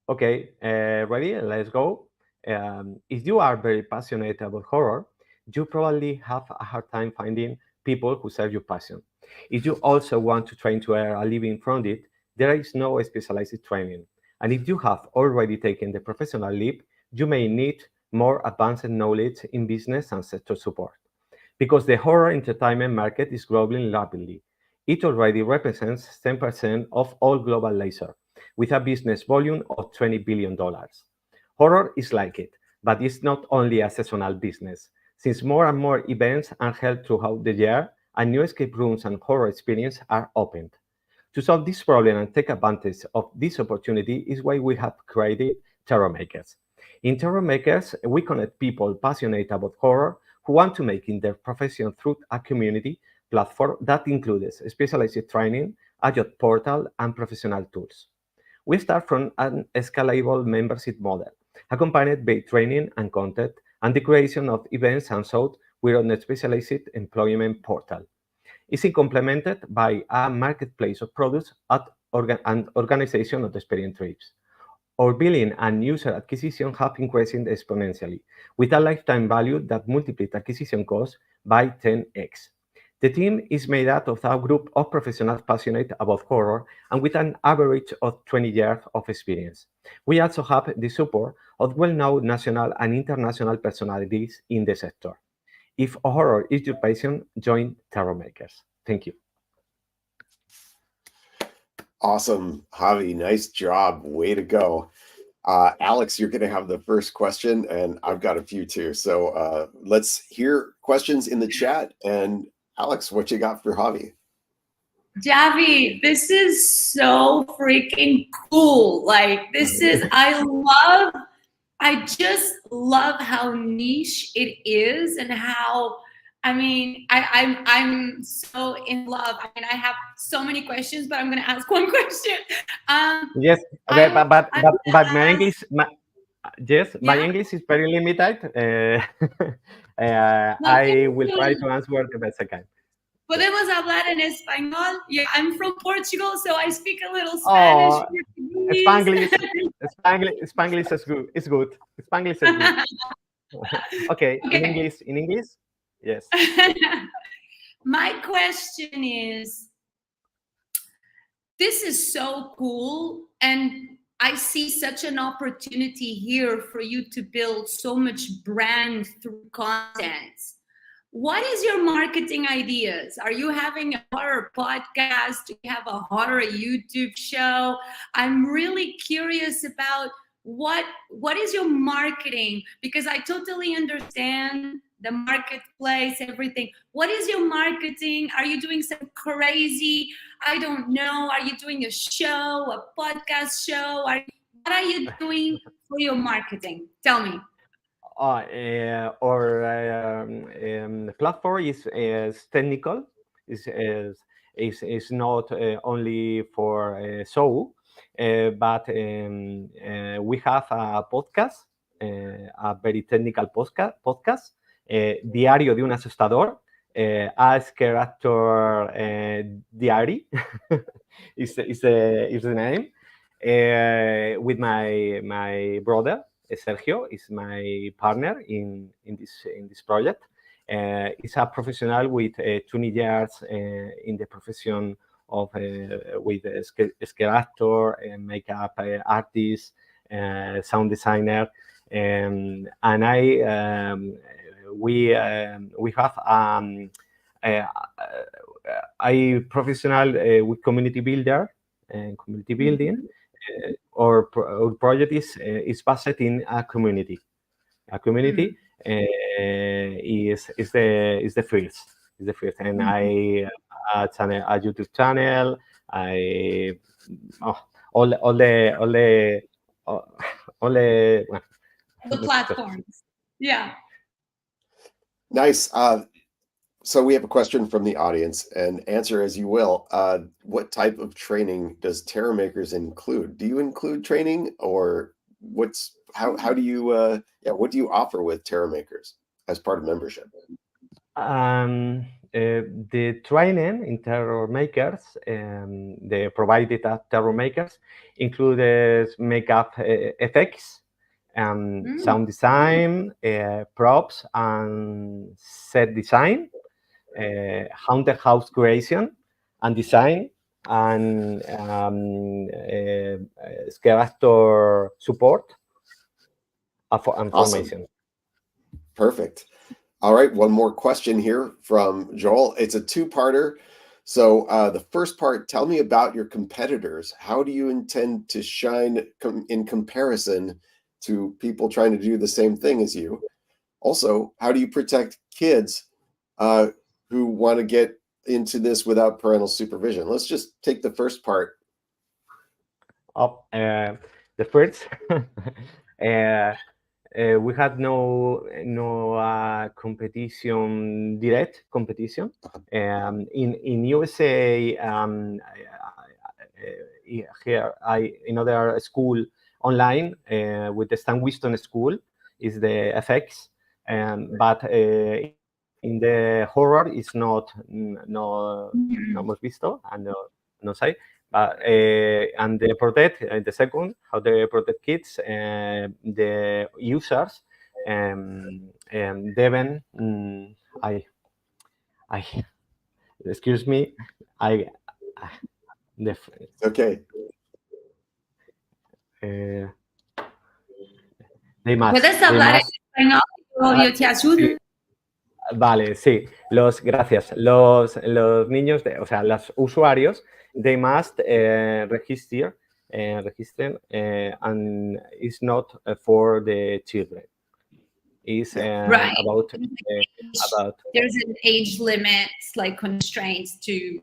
Okay, ready? Let's go. If you are very passionate about horror, you probably have a hard time finding people who share your passion. If you also want to train to earn a living from it, there is no specialized training. And if you have already taken the professional leap, you may need more advanced knowledge in business and sector support. Because the horror entertainment market is growing rapidly. It already represents 10% of all global leisure, with a business volume of $20 billion. Horror is like it, but it's not only a seasonal business. Since more and more events are held throughout the year, and new escape rooms and horror experiences are opened. To solve this problem and take advantage of this opportunity is why we have created TerrorMakers. In TerrorMakers, we connect people passionate about horror who want to make it their profession through a community platform that includes specialized training, a job portal, and professional tools. We start from an scalable membership model, accompanied by training and content, and the creation of events and shows with a specialized employment portal. Is it complemented by a marketplace of products and organization of experience trips. Our billing and user acquisition have increased exponentially, with a lifetime value that multiplies acquisition costs by 10x. The team is made up of a group of professionals passionate about horror and with an average of 20 years of experience. We also have the support of well-known national and international personalities in the sector. If horror is your passion, join TerrorMakers. Thank you. Awesome, Javi. Nice job. Way to go. Alex, you're going to have the first question, and I've got a few too. So let's hear questions in the chat. And Alex, what you got for Javi? Javi, this is so freaking cool. Like, this is, I just love how niche it is and how, I'm so in love. I mean, I have so many questions, but I'm gonna ask one question. Yes, okay, but my English, my English is very limited. I will try to answer the best I can. ¿Podemos hablar en español? Yeah, I'm from Portugal, so I speak a little Spanish. Spanglish is good. It's good. Spanglish is good. Okay, in English, yes. My question is, this is so cool, and I see such an opportunity here for you to build so much brand through content. What is your marketing ideas? Are you having a horror podcast? Do you have a horror YouTube show? I'm really curious about what is your marketing, because I totally understand the marketplace, everything. What is your marketing? Are you doing some crazy, I don't know, are you doing a show, a podcast show? What are you doing for your marketing? Tell me. Our platform is technical. Is not only for show, but we have a podcast, a very technical podcast, Diario de un Asustador, as character diary is the name, with my brother. Sergio is my partner in this project. is a professional with 20 years in the profession of with a scale actor, makeup artist, sound designer, and we have a professional with community builder and community building. Our project is based in a community. A community is the first. Is the first, and I a YouTube channel. I all the well, The platforms. Yeah. Nice. So we have a question from the audience, and answer as you will. What type of training does TerrorMakers include? Do you include training, or how do you what do you offer with TerrorMakers as part of membership? The training in TerrorMakers, they provided at TerrorMakers, includes makeup effects, sound design, props and set design, haunted house creation and design, and scare actor support and formation. Perfect. All right, one more question here from Joel. It's a two-parter. So the first part, tell me about your competitors. How do you intend to shine in comparison to people trying to do the same thing as you? Also, how do you protect kids who want to get into this without parental supervision? Let's just take the first part. The first, we had no competition, direct competition. In USA, here another school online with the Stan Winston School is the FX, but in the horror is not hemos visto and no say. And they protect the second, how they protect kids, the users, Devon, I excuse me, okay. They must. ¿Puedes hablar en español o yo te ayudo? Sí. Vale, sí. Gracias. Los niños, o sea, los usuarios, they must register, and it's not for the children. It's Right. about there's an age limit, like constraints to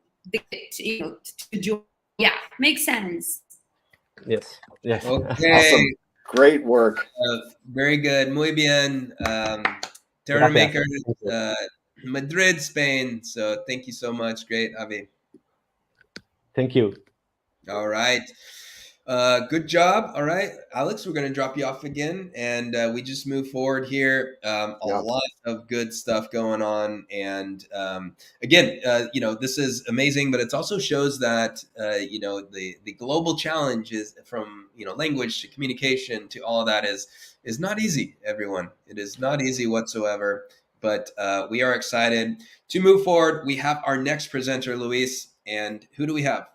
join. Yeah, makes sense. Yes. Okay. Awesome. Great work. Very good. Muy bien. TerrorMakers, Madrid, Spain. So thank you so much. Great, Javi. Thank you. All right. Good job. All right, Alex, we're going to drop you off again, and we just move forward here. A lot of good stuff going on, and again, this is amazing, but it also shows that the global challenge is from language to communication to all of that is not easy. Everyone, it is not easy whatsoever. But we are excited to move forward. We have our next presenter, Luis, and who do we have?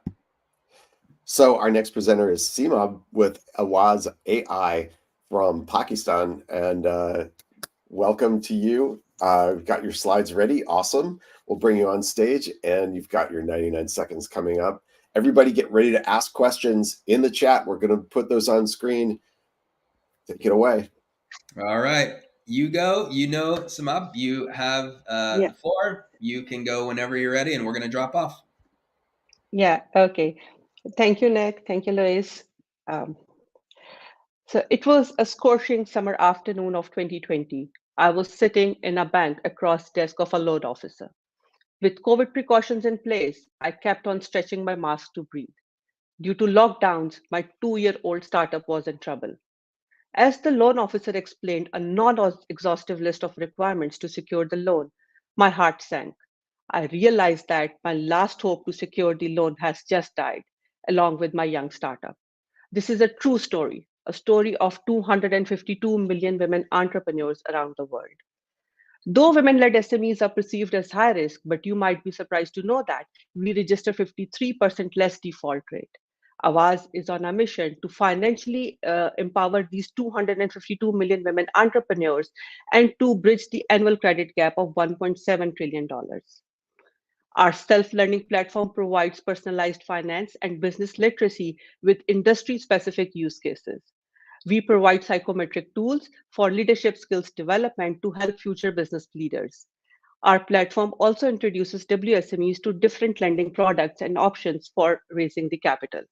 So our next presenter is Seemab with Aawaz AI from Pakistan, and welcome to you. We've got your slides ready. Awesome. We'll bring you on stage, and you've got your 99 seconds coming up. Everybody get ready to ask questions in the chat. We're going to put those on screen. Take it away. All right. You go. Seemab, you have the floor. You can go whenever you're ready, and we're going to drop off. Yeah, okay. Thank you, Nick. Thank you, Luis. So it was a scorching summer afternoon of 2020. I was sitting in a bank across the desk of a loan officer. With COVID precautions in place, I kept on stretching my mask to breathe. Due to lockdowns, my 2-year-old startup was in trouble. As the loan officer explained a non-exhaustive list of requirements to secure the loan, my heart sank. I realized that my last hope to secure the loan has just died, along with my young startup. This is a true story, a story of 252 million women entrepreneurs around the world. Though women-led SMEs are perceived as high risk, but you might be surprised to know that we register 53% less default rate. Aawaz is on a mission to financially empower these 252 million women entrepreneurs and to bridge the annual credit gap of $1.7 trillion. Our self-learning platform provides personalized finance and business literacy with industry-specific use cases. We provide psychometric tools for leadership skills development to help future business leaders. Our platform also introduces WSMEs to different lending products and options for raising the capital.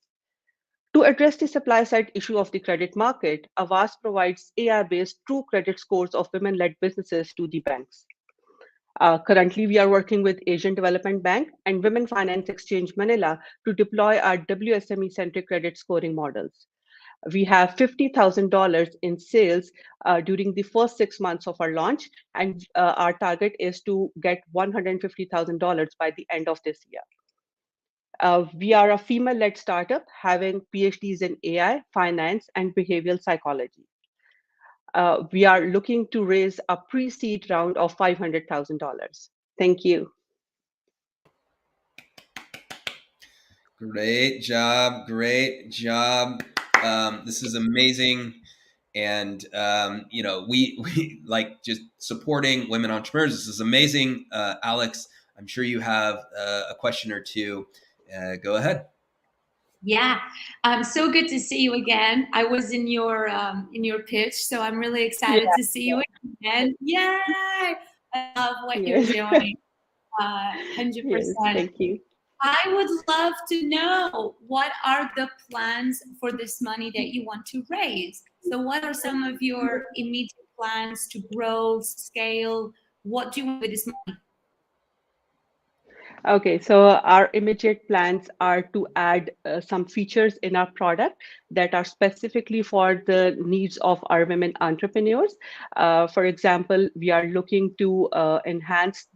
To address the supply side issue of the credit market, Aawaz provides AI-based true credit scores of women-led businesses to the banks. Currently, we are working with Asian Development Bank and Women Finance Exchange Manila to deploy our WSME-centric credit scoring models. We have $50,000 in sales during the first 6 months of our launch, and our target is to get $150,000 by the end of this year. We are a female-led startup having PhDs in AI, finance, and behavioral psychology. We are looking to raise a pre-seed round of $500,000. Thank you. Great job. Great job. This is amazing. And, you know, we like just supporting women entrepreneurs. This is amazing. Alex, I'm sure you have a question or two. Go ahead. Yeah, so good to see you again. I was in your pitch, so I'm really excited to see you again. Yay! I love what you're doing. 100%. Yes, thank you. I would love to know, what are the plans for this money that you want to raise? So what are some of your immediate plans to grow, scale? What do you want with this money? Okay, so our immediate plans are to add some features in our product that are specifically for the needs of our women entrepreneurs. For example, we are looking to enhance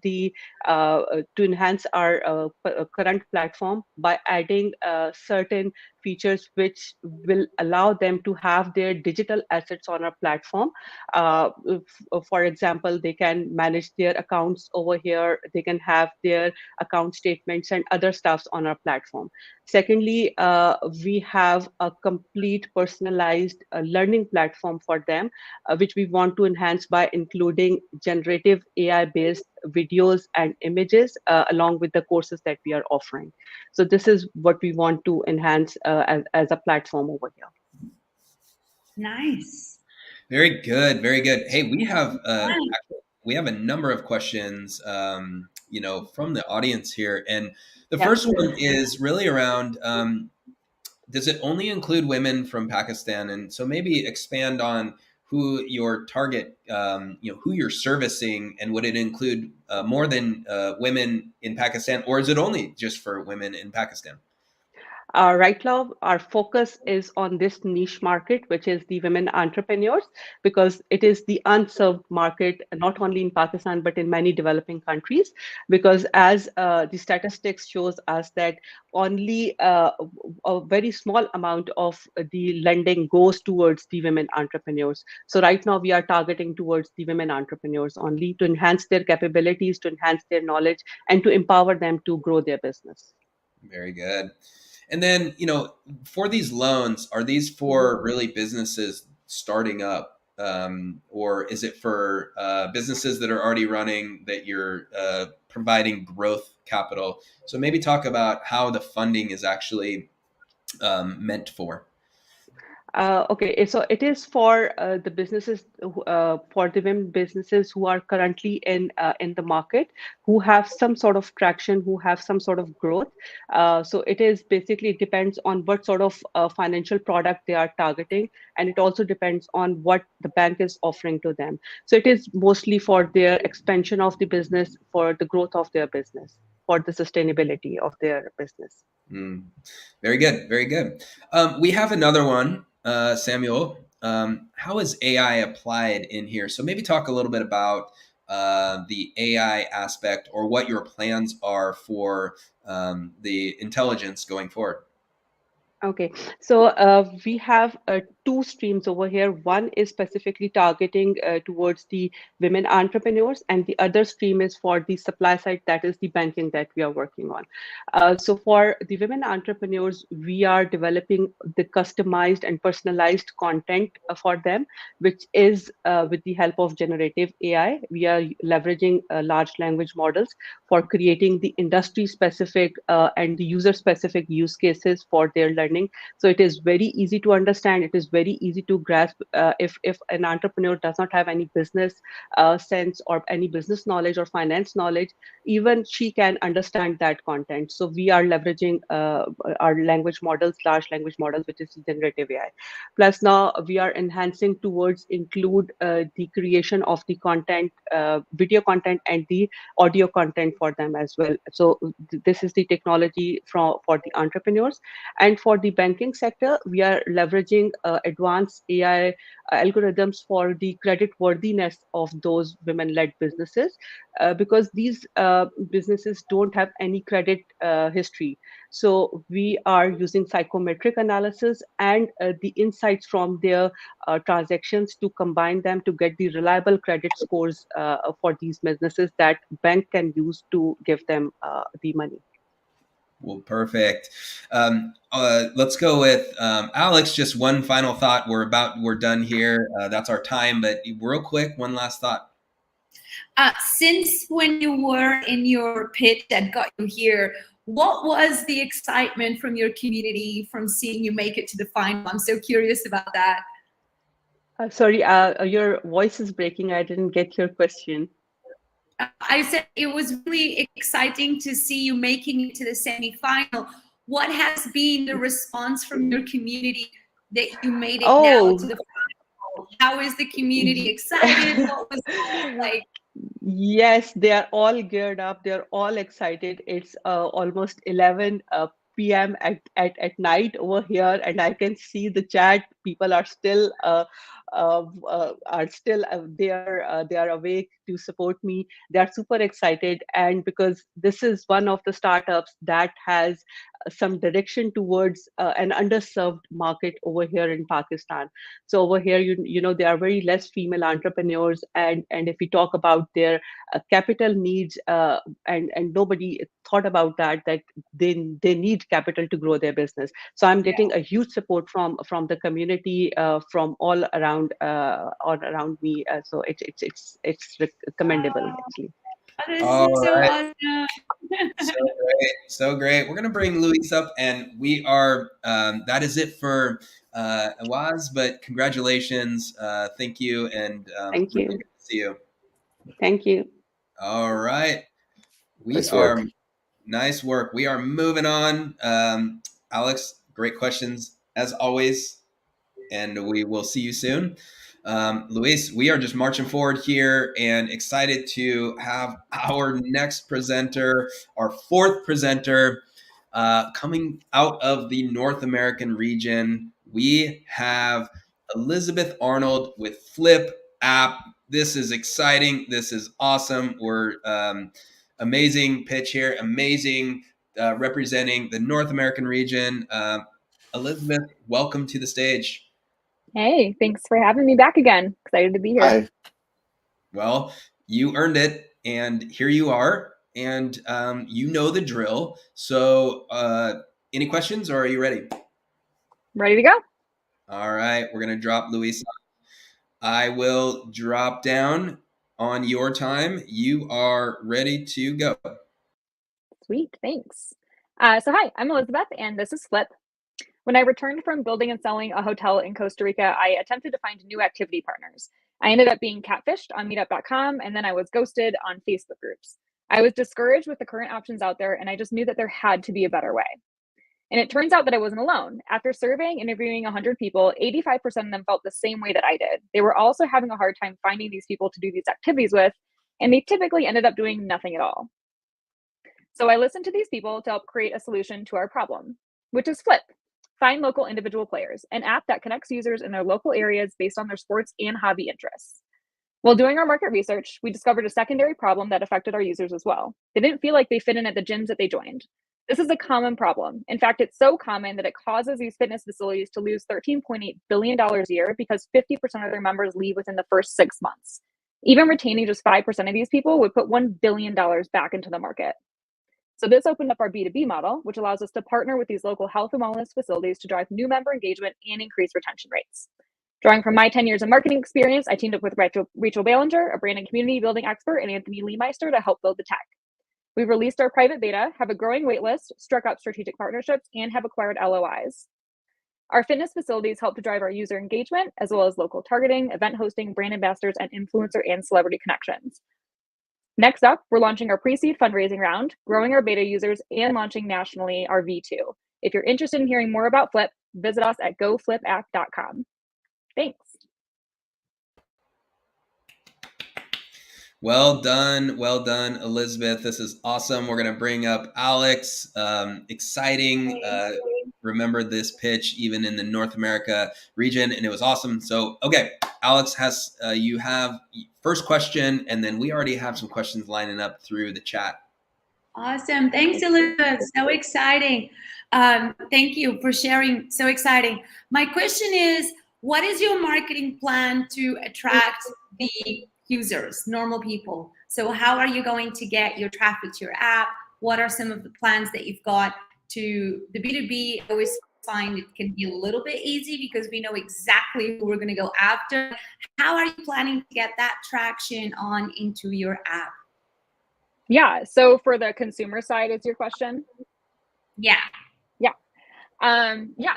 our current platform by adding certain features which will allow them to have their digital assets on our platform. For example, they can manage their accounts over here. They can have their account statements and other stuffs on our platform. Secondly, we have a complete personalized learning platform for them, which we want to enhance by including generative AI-based videos and images along with the courses that we are offering. So this is what we want to enhance as a platform over here. Nice. Very good. Very good. Hey, we have a number of questions, you know, from the audience here, and the first one is really around, does it only include women from Pakistan? And so maybe expand on who your target, you know, who you're servicing, and would it include more than women in Pakistan, or is it only just for women in Pakistan? Right now, our focus is on this niche market, which is the women entrepreneurs, because it is the unserved market, not only in Pakistan, but in many developing countries. Because as the statistics shows us that only a very small amount of the lending goes towards the women entrepreneurs. So right now we are targeting towards the women entrepreneurs only to enhance their capabilities, to enhance their knowledge, and to empower them to grow their business. Very good. And then, you know, for these loans, are these for really businesses starting up, or is it for businesses that are already running that you're providing growth capital? So maybe talk about how the funding is actually meant for. Okay, so it is for the businesses, for the women businesses who are currently in the market, who have some sort of traction, who have some sort of growth. So it is basically, it depends on what sort of financial product they are targeting, and it also depends on what the bank is offering to them. So it is mostly for their expansion of the business, for the growth of their business, for the sustainability of their business. Very good, very good. We have another one. Samuel, how is AI applied in here? So maybe talk a little bit about the AI aspect, or what your plans are for the intelligence going forward. Okay, so we have two streams over here. One is specifically targeting towards the women entrepreneurs, and the other stream is for the supply side, that is the banking that we are working on. So for the women entrepreneurs, we are developing the customized and personalized content for them, which is with the help of generative AI. We are leveraging large language models for creating the industry specific and the user specific use cases for their learning. So it is very easy to understand. It is very easy to grasp. If an entrepreneur does not have any business sense or any business knowledge or finance knowledge, even she can understand that content. So we are leveraging our language models, large language models, which is generative AI. Plus now we are enhancing towards include the creation of the content, video content and the audio content for them as well. So this is the technology for the entrepreneurs. And for the banking sector, we are leveraging advanced AI algorithms for the credit worthiness of those women-led businesses, because these businesses don't have any credit history. So we are using psychometric analysis and the insights from their transactions to combine them to get the reliable credit scores for these businesses that bank can use to give them the money. Well, perfect. Let's go with Alex. Just one final thought. We're done here. That's our time, but real quick, one last thought. Since when you were in your pitch that got you here, what was the excitement from your community from seeing you make it to the final? I'm so curious about that. Sorry, your voice is breaking. I didn't get your question. I said it was really exciting to see you making it to the semi-final. What has been the response from your community that you made it now to the final? How is the community excited? What was it like? Yes, they are all geared up. They're all excited. It's almost 11 p.m. At night over here, and I can see the chat. People are still they are awake to support me. They are super excited, and because this is one of the startups that has some direction towards an underserved market over here in Pakistan. So over here, you know, there are very less female entrepreneurs, and if we talk about their capital needs, and nobody thought about that they need capital to grow their business. So I'm getting a huge support from the community, from all around me. So it's commendable actually. Oh, this All is so right. awesome. So great. So great. We're going to bring Luis up, and we are, that is it for Aawaz, but congratulations. Thank you. And Thank really you. good to see you. Thank you. All right. We Nice are, work. nice work. We are moving on. Alex, great questions as always. And we will see you soon. Luis, we are just marching forward here and excited to have our next presenter, our fourth presenter, coming out of the North American region. We have Elizabeth Arnold with Flip app. This is exciting. This is awesome. We're amazing pitch here, amazing representing the North American region. Elizabeth, welcome to the stage. Hey, thanks for having me back again. Excited to be here. Hi. Well, you earned it, and here you are, and you know the drill. So, any questions, or are you ready? Ready to go? All right, we're gonna drop Luis. I will drop down on your time. You are ready to go. Sweet, thanks. So hi, I'm Elizabeth, and this is Flip. When I returned from building and selling a hotel in Costa Rica, I attempted to find new activity partners. I ended up being catfished on meetup.com, and then I was ghosted on Facebook groups. I was discouraged with the current options out there, and I just knew that there had to be a better way. And it turns out that I wasn't alone. After surveying, interviewing 100 people, 85% of them felt the same way that I did. They were also having a hard time finding these people to do these activities with, and they typically ended up doing nothing at all. So I listened to these people to help create a solution to our problem, which is Flip. Find local individual players, an app that connects users in their local areas based on their sports and hobby interests. While doing our market research, we discovered a secondary problem that affected our users as well. They didn't feel like they fit in at the gyms that they joined. This is a common problem. In fact, it's so common that it causes these fitness facilities to lose $13.8 billion a year because 50% of their members leave within the first 6 months. Even retaining just 5% of these people would put $1 billion back into the market. So this opened up our B2B model, which allows us to partner with these local health and wellness facilities to drive new member engagement and increase retention rates. Drawing from my 10 years of marketing experience, I teamed up with Rachel Ballinger, a brand and community building expert, and Anthony Leemeister to help build the tech. We've released our private beta, have a growing waitlist, struck up strategic partnerships, and have acquired LOIs. Our fitness facilities help to drive our user engagement, as well as local targeting, event hosting, brand ambassadors, and influencer and celebrity connections. Next up, we're launching our pre-seed fundraising round, growing our beta users, and launching nationally our V2. If you're interested in hearing more about Flip, visit us at goflipapp.com. Thanks. Well done, Elizabeth. This is awesome. We're gonna bring up Alex. Exciting. Remember this pitch even in the North America region, and it was awesome. So, okay, Alex has you have first question, and then we already have some questions lining up through the chat. Awesome. Thanks, Elizabeth. So exciting. Thank you for sharing. So exciting. My question is, what is your marketing plan to attract the users, normal people? So how are you going to get your traffic to your app? What are some of the plans that you've got to the B2B? I always find it can be a little bit easy because we know exactly who we're going to go after. How are you planning to get that traction on into your app? Yeah, so for the consumer side is your question? Yeah.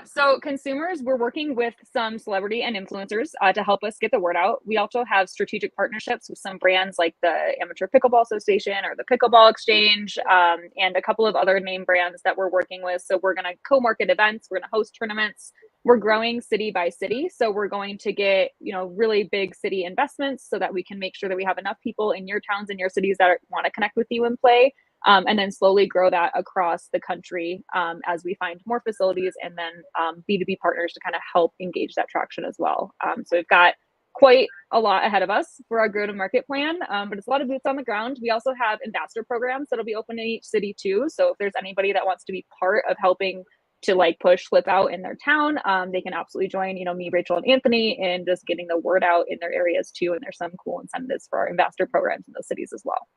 So consumers, we're working with some celebrity and influencers to help us get the word out. We also have strategic partnerships with some brands like the Amateur Pickleball Association or the Pickleball Exchange, and a couple of other name brands that we're working with. So we're going to co-market events, we're going to host tournaments. We're growing city by city. So we're going to get, really big city investments so that we can make sure that we have enough people in your towns and your cities that want to connect with you and play. And then slowly grow that across the country as we find more facilities and then B2B partners to kind of help engage that traction as well. So we've got quite a lot ahead of us for our go-to-market plan, but it's a lot of boots on the ground. We also have ambassador programs that'll be open in each city too. So if there's anybody that wants to be part of helping to push Flip out in their town, they can absolutely join, me, Rachel, and Anthony in just getting the word out in their areas too. And there's some cool incentives for our ambassador programs in those cities as well.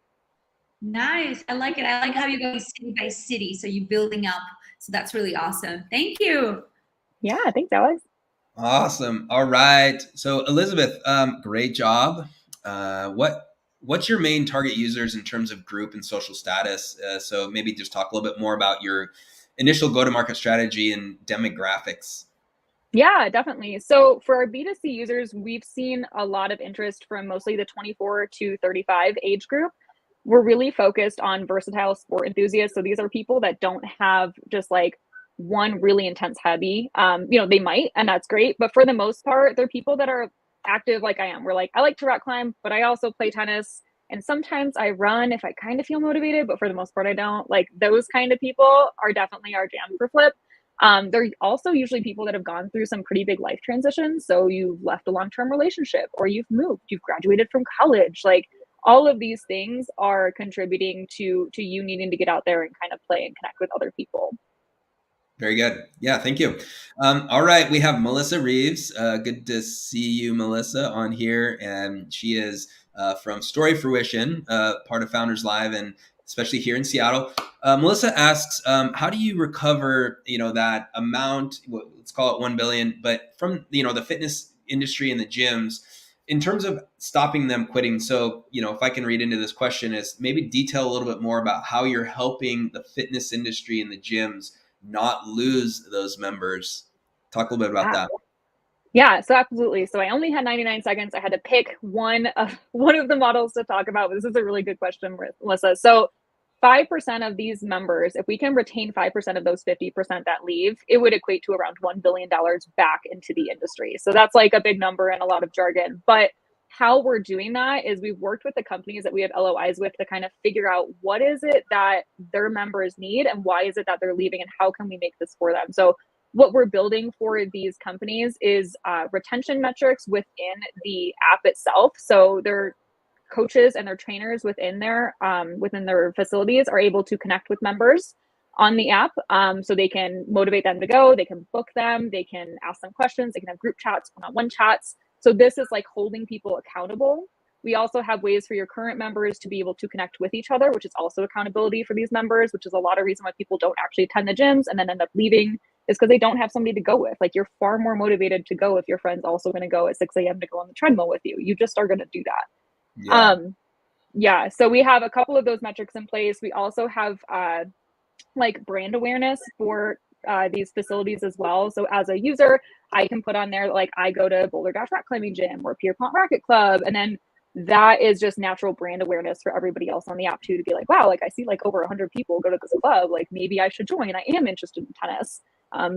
Nice. I like it. I like how you're going city by city. So you're building up. So that's really awesome. Thank you. Yeah, thanks, Aawaz. Awesome. All right. So Elizabeth, great job. What's your main target users in terms of group and social status? So maybe just talk a little bit more about your initial go-to-market strategy and demographics. Yeah, definitely. So for our B2C users, we've seen a lot of interest from mostly the 24 to 35 age group. We're really focused on versatile sport enthusiasts. So these are people that don't have just one really intense hobby. They might, and that's great. But for the most part, they're people that are active like I am. We're I like to rock climb, but I also play tennis. And sometimes I run if I kind of feel motivated, but for the most part, I don't. Those kind of people are definitely our jam for Flip. They're also usually people that have gone through some pretty big life transitions. So you've left a long-term relationship, or you've moved, you've graduated from college. All of these things are contributing to you needing to get out there and kind of play and connect with other people. Very good. Yeah, thank you. All right, we have Melissa Reeves. Good to see you, Melissa, on here. And she is from Story Fruition, part of Founders Live, and especially here in Seattle. Melissa asks, how do you recover, that amount, let's call it 1 billion, but from, the fitness industry and the gyms, in terms of stopping them quitting? So, if I can read into this question, is maybe detail a little bit more about how you're helping the fitness industry and the gyms not lose those members. Talk a little bit about that. Yeah, so absolutely. So I only had 99 seconds. I had to pick one of the models to talk about. This is a really good question, Melissa. So 5% of these members, if we can retain 5% of those 50% that leave, it would equate to around $1 billion back into the industry. So that's a big number and a lot of jargon. But how we're doing that is we've worked with the companies that we have LOIs with to kind of figure out what is it that their members need and why is it that they're leaving and how can we make this for them. So what we're building for these companies is retention metrics within the app itself. So their coaches and their trainers within their facilities are able to connect with members on the app, so they can motivate them to go, they can book them, they can ask them questions, they can have group chats, one-on-one chats. So this is like holding people accountable. We also have ways for your current members to be able to connect with each other, which is also accountability for these members, which is a lot of reason why people don't actually attend the gyms and then end up leaving, is because they don't have somebody to go with. Like, you're far more motivated to go if your friend's also going to go at 6 a.m. to go on the treadmill with you. You just are going to do that. Yeah. Yeah, so we have a couple of those metrics in place. We also have like brand awareness for these facilities as well. So as a user, I can put on there, like, I go to Boulder Dash Rock Climbing Gym or Pierpont Racket Club, and then that is just natural brand awareness for everybody else on the app too, to be like, wow, like, I see like over 100 people go to this club, like maybe I should join, I am interested in tennis.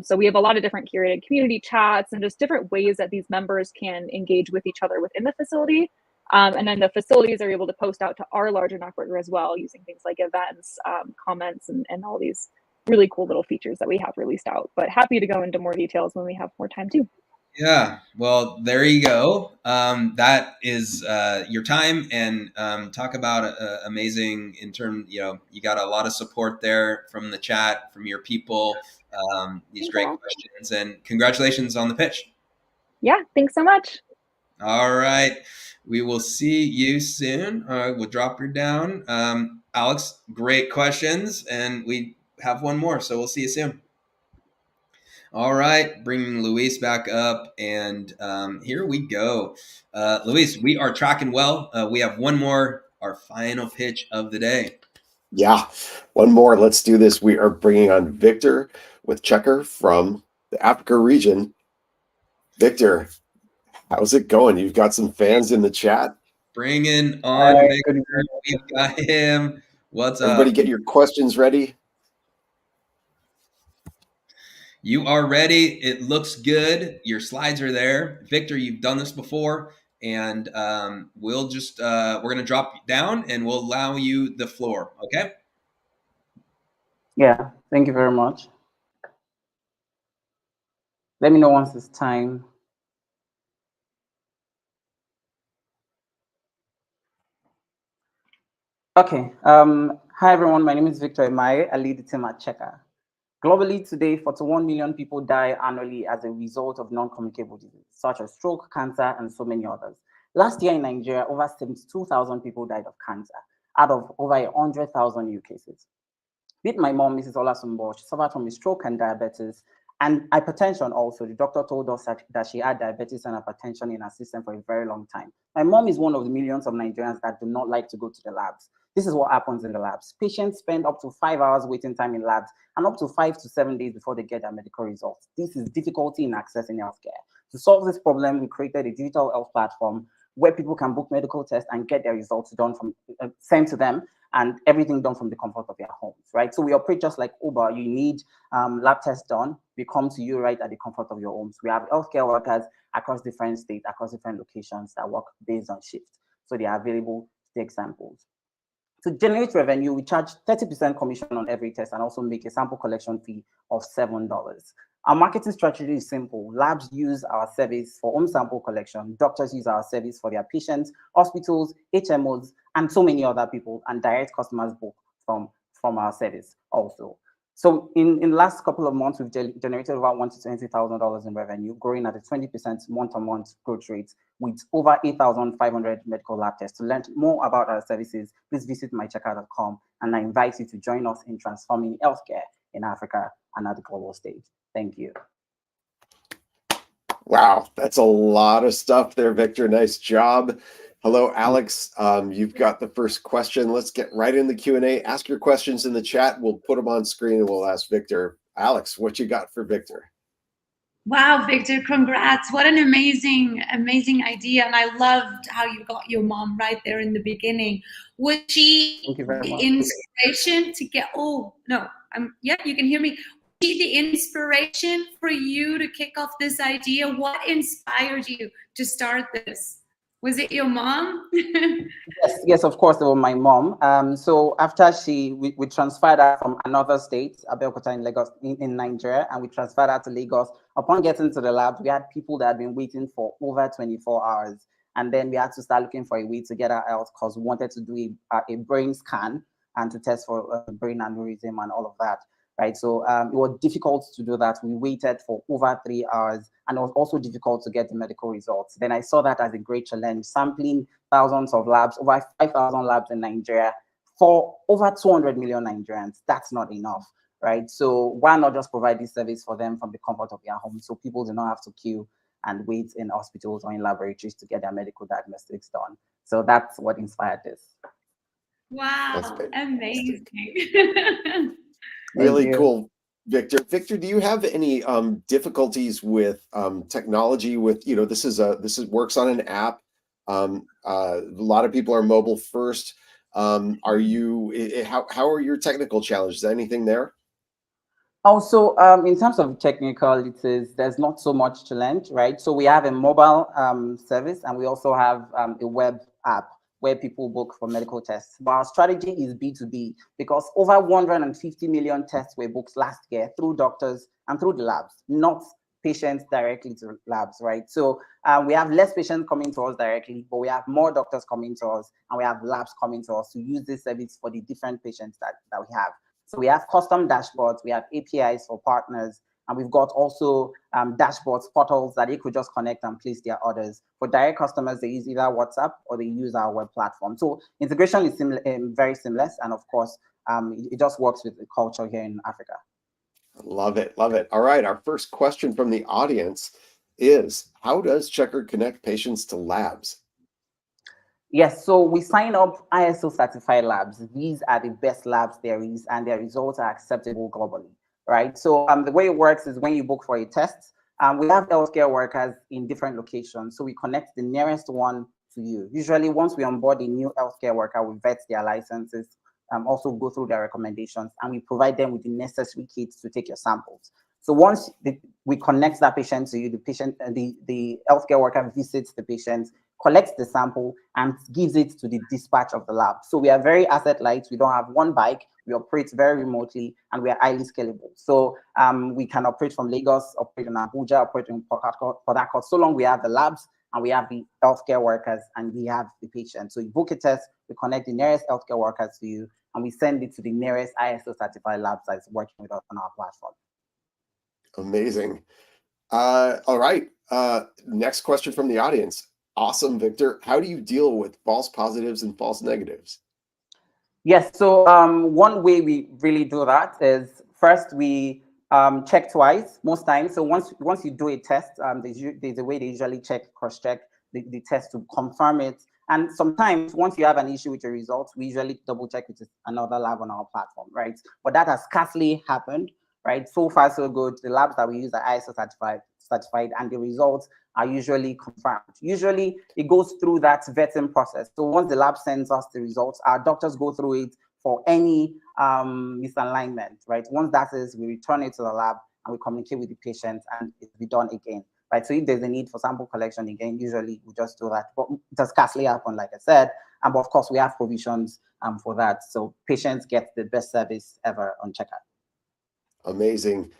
So we have a lot of different curated community chats and just different ways that these members can engage with each other within the facility. And then the facilities are able to post out to our larger network as well, using things like events, comments, and all these really cool little features that we have released out. But happy to go into more details when we have more time too. Yeah, well, there you go. That is your time, and talk about amazing in terms. You got a lot of support there from the chat, from your people. These great questions, and congratulations on the pitch. Yeah, thanks so much. All right, we will see you soon. We'll drop her down. Alex, great questions, and we have one more, so we'll see you soon. All right, bringing Luis back up, and here we go. Luis, we are tracking well. We have one more, our final pitch of the day. Yeah, one more. Let's do this. We are bringing on Victor with MyChekker from the Africa region. Victor, how's it going? You've got some fans in the chat. Bringing on Victor. We've got him. What's Everybody up? get your questions ready. You are ready. It looks good. Your slides are there. Victor, you've done this before, and we'll just, we're going to drop down and we'll allow you the floor, okay? Yeah, thank you very much. Let me know once it's time. Okay, hi everyone, my name is Victor Emaye. I lead the team at MyChekker. Globally today, 41 million people die annually as a result of non-communicable diseases, such as stroke, cancer, and so many others. Last year in Nigeria, over 72,000 people died of cancer, out of over 100,000 new cases. With my mom, Mrs. Olasumbo, she suffered from a stroke and diabetes, and hypertension also. The doctor told us that she had diabetes and hypertension in her system for a very long time. My mom is one of the millions of Nigerians that do not like to go to the labs. This is what happens in the labs. Patients spend up to 5 hours waiting time in labs and up to 5 to 7 days before they get their medical results. This is difficulty in accessing healthcare. To solve this problem, we created a digital health platform where people can book medical tests and get their results done from sent to them, and everything done from the comfort of their homes, right? So we operate just like Uber. You need lab tests done, we come to you right at the comfort of your homes. We have healthcare workers across different states, across different locations that work based on shift. So they are available to take samples. To generate revenue, we charge 30% commission on every test and also make a sample collection fee of $7. Our marketing strategy is simple. Labs use our service for home sample collection. Doctors use our service for their patients, hospitals, HMOs, and so many other people, and direct customers book from our service also. So in the last couple of months, we've generated over $1,000 to $20,000 in revenue, growing at a 20% month-on-month growth rate with over 8,500 medical lab tests. To learn more about our services, please visit mychekker.com, and I invite you to join us in transforming healthcare in Africa and at the global stage. Thank you. Wow, that's a lot of stuff there, Victor. Nice job. Hello, Alex. You've got the first question. Let's get right in the Q&A. Ask your questions in the chat. We'll put them on screen and we'll ask Victor. Alex, what you got for Victor? Wow, Victor, congrats. What an amazing idea. And I loved how you got your mom right there in the beginning. Was she the inspiration to get, yeah, you can hear me. Was she the inspiration for you to kick off this idea? What inspired you to start this? Was it your mom? Yes, of course, it was my mom. So after we transferred her from another state, Abeokuta in Lagos, in Nigeria, and we transferred her to Lagos. Upon getting to the lab, we had people that had been waiting for over 24 hours. And then we had to start looking for a way to get her out because we wanted to do a brain scan and to test for brain aneurysm and all of that. right? So it was difficult to do that. We waited for over 3 hours, and it was also difficult to get the medical results. Then I saw that as a great challenge, sampling thousands of labs, over 5,000 labs in Nigeria for over 200 million Nigerians. That's not enough, right? So why not just provide this service for them from the comfort of their home, so people do not have to queue and wait in hospitals or in laboratories to get their medical diagnostics done. So that's what inspired this. Wow, amazing. Really cool, Victor. Victor, do you have any difficulties with technology? With this is works on an app. A lot of people are mobile first. Are you? How are your technical challenges? Anything there? Also, in terms of technicalities, there's not so much challenge, right? So we have a mobile service, and we also have a web app where people book for medical tests. But our strategy is B2B, because over 150 million tests were booked last year through doctors and through the labs, not patients directly to labs, right? So we have less patients coming to us directly, but we have more doctors coming to us, and we have labs coming to us to use this service for the different patients that we have. So we have custom dashboards, we have APIs for partners, and we've got also dashboards, portals that they could just connect and place their orders. For direct customers, they use either WhatsApp or they use our web platform. So integration is very seamless, and of course, it just works with the culture here in Africa. Love it, love it. All right, our first question from the audience is, how does Chekker connect patients to labs? Yes, so we sign up ISO certified labs. These are the best labs there is, and their results are acceptable globally, right? So the way it works is when you book for a test, we have healthcare workers in different locations. So we connect the nearest one to you. Usually once we onboard a new healthcare worker, we vet their licenses, also go through their recommendations, and we provide them with the necessary kits to take your samples. So once we connect that patient to you, the healthcare worker visits the patient, collects the sample, and gives it to the dispatch of the lab. So we are very asset light. We don't have one bike. We operate very remotely, and we are highly scalable. So we can operate from Lagos, operate in Abuja, operate in Port Harcourt, so long we have the labs and we have the healthcare workers and we have the patient. So you book a test, we connect the nearest healthcare workers to you, and we send it to the nearest ISO certified lab that's working with us on our platform. Amazing. All right. Next question from the audience. Awesome, Victor. How do you deal with false positives and false negatives? Yes, so one way we really do that is first we check twice most times. So once you do a test, there's a way they usually cross-check the test to confirm it. And sometimes once you have an issue with your results, we usually double check with another lab on our platform, right? But that has scarcely happened, right? So far, so good. The labs that we use are ISO certified, and the results are usually confirmed. Usually it goes through that vetting process. So once the lab sends us the results, our doctors go through it for any misalignment, right? Once that is, we return it to the lab and we communicate with the patient, and it will be done again, right? So if there's a need for sample collection again, usually we just do that. But it does scarcely happen, like I said. And of course, we have provisions for that. So patients get the best service ever on Chekker. Amazing.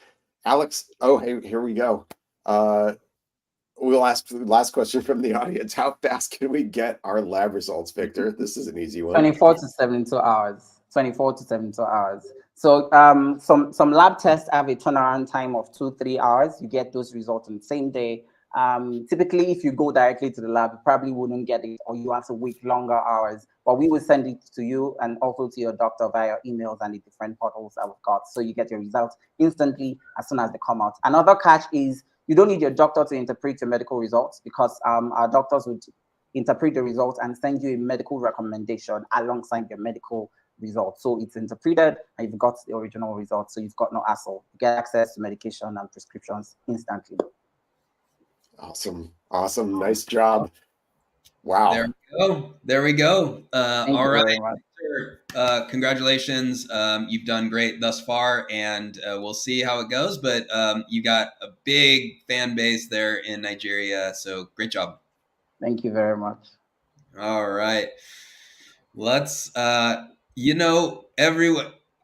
Alex, oh, hey, here we go. We'll ask the last question from the audience. How fast can we get our lab results, Victor? This is an easy one. 24 to 72 hours. 24 to 72 hours. So some lab tests have a turnaround time of 2-3 hours. You get those results on the same day. Typically, if you go directly to the lab, you probably wouldn't get it, or you have to wait longer hours. But we will send it to you and also to your doctor via emails and the different portals that we've got. So you get your results instantly as soon as they come out. Another catch is you don't need your doctor to interpret your medical results, because our doctors would interpret the results and send you a medical recommendation alongside your medical results. So it's interpreted and you've got the original results. So you've got no hassle. You get access to medication and prescriptions instantly. Awesome. Awesome. Nice job. Wow. There we go. There we go. All right. Congratulations. You've done great thus far, and we'll see how it goes. But you got a big fan base there in Nigeria. So great job. Thank you very much. All right. Let's, everyone,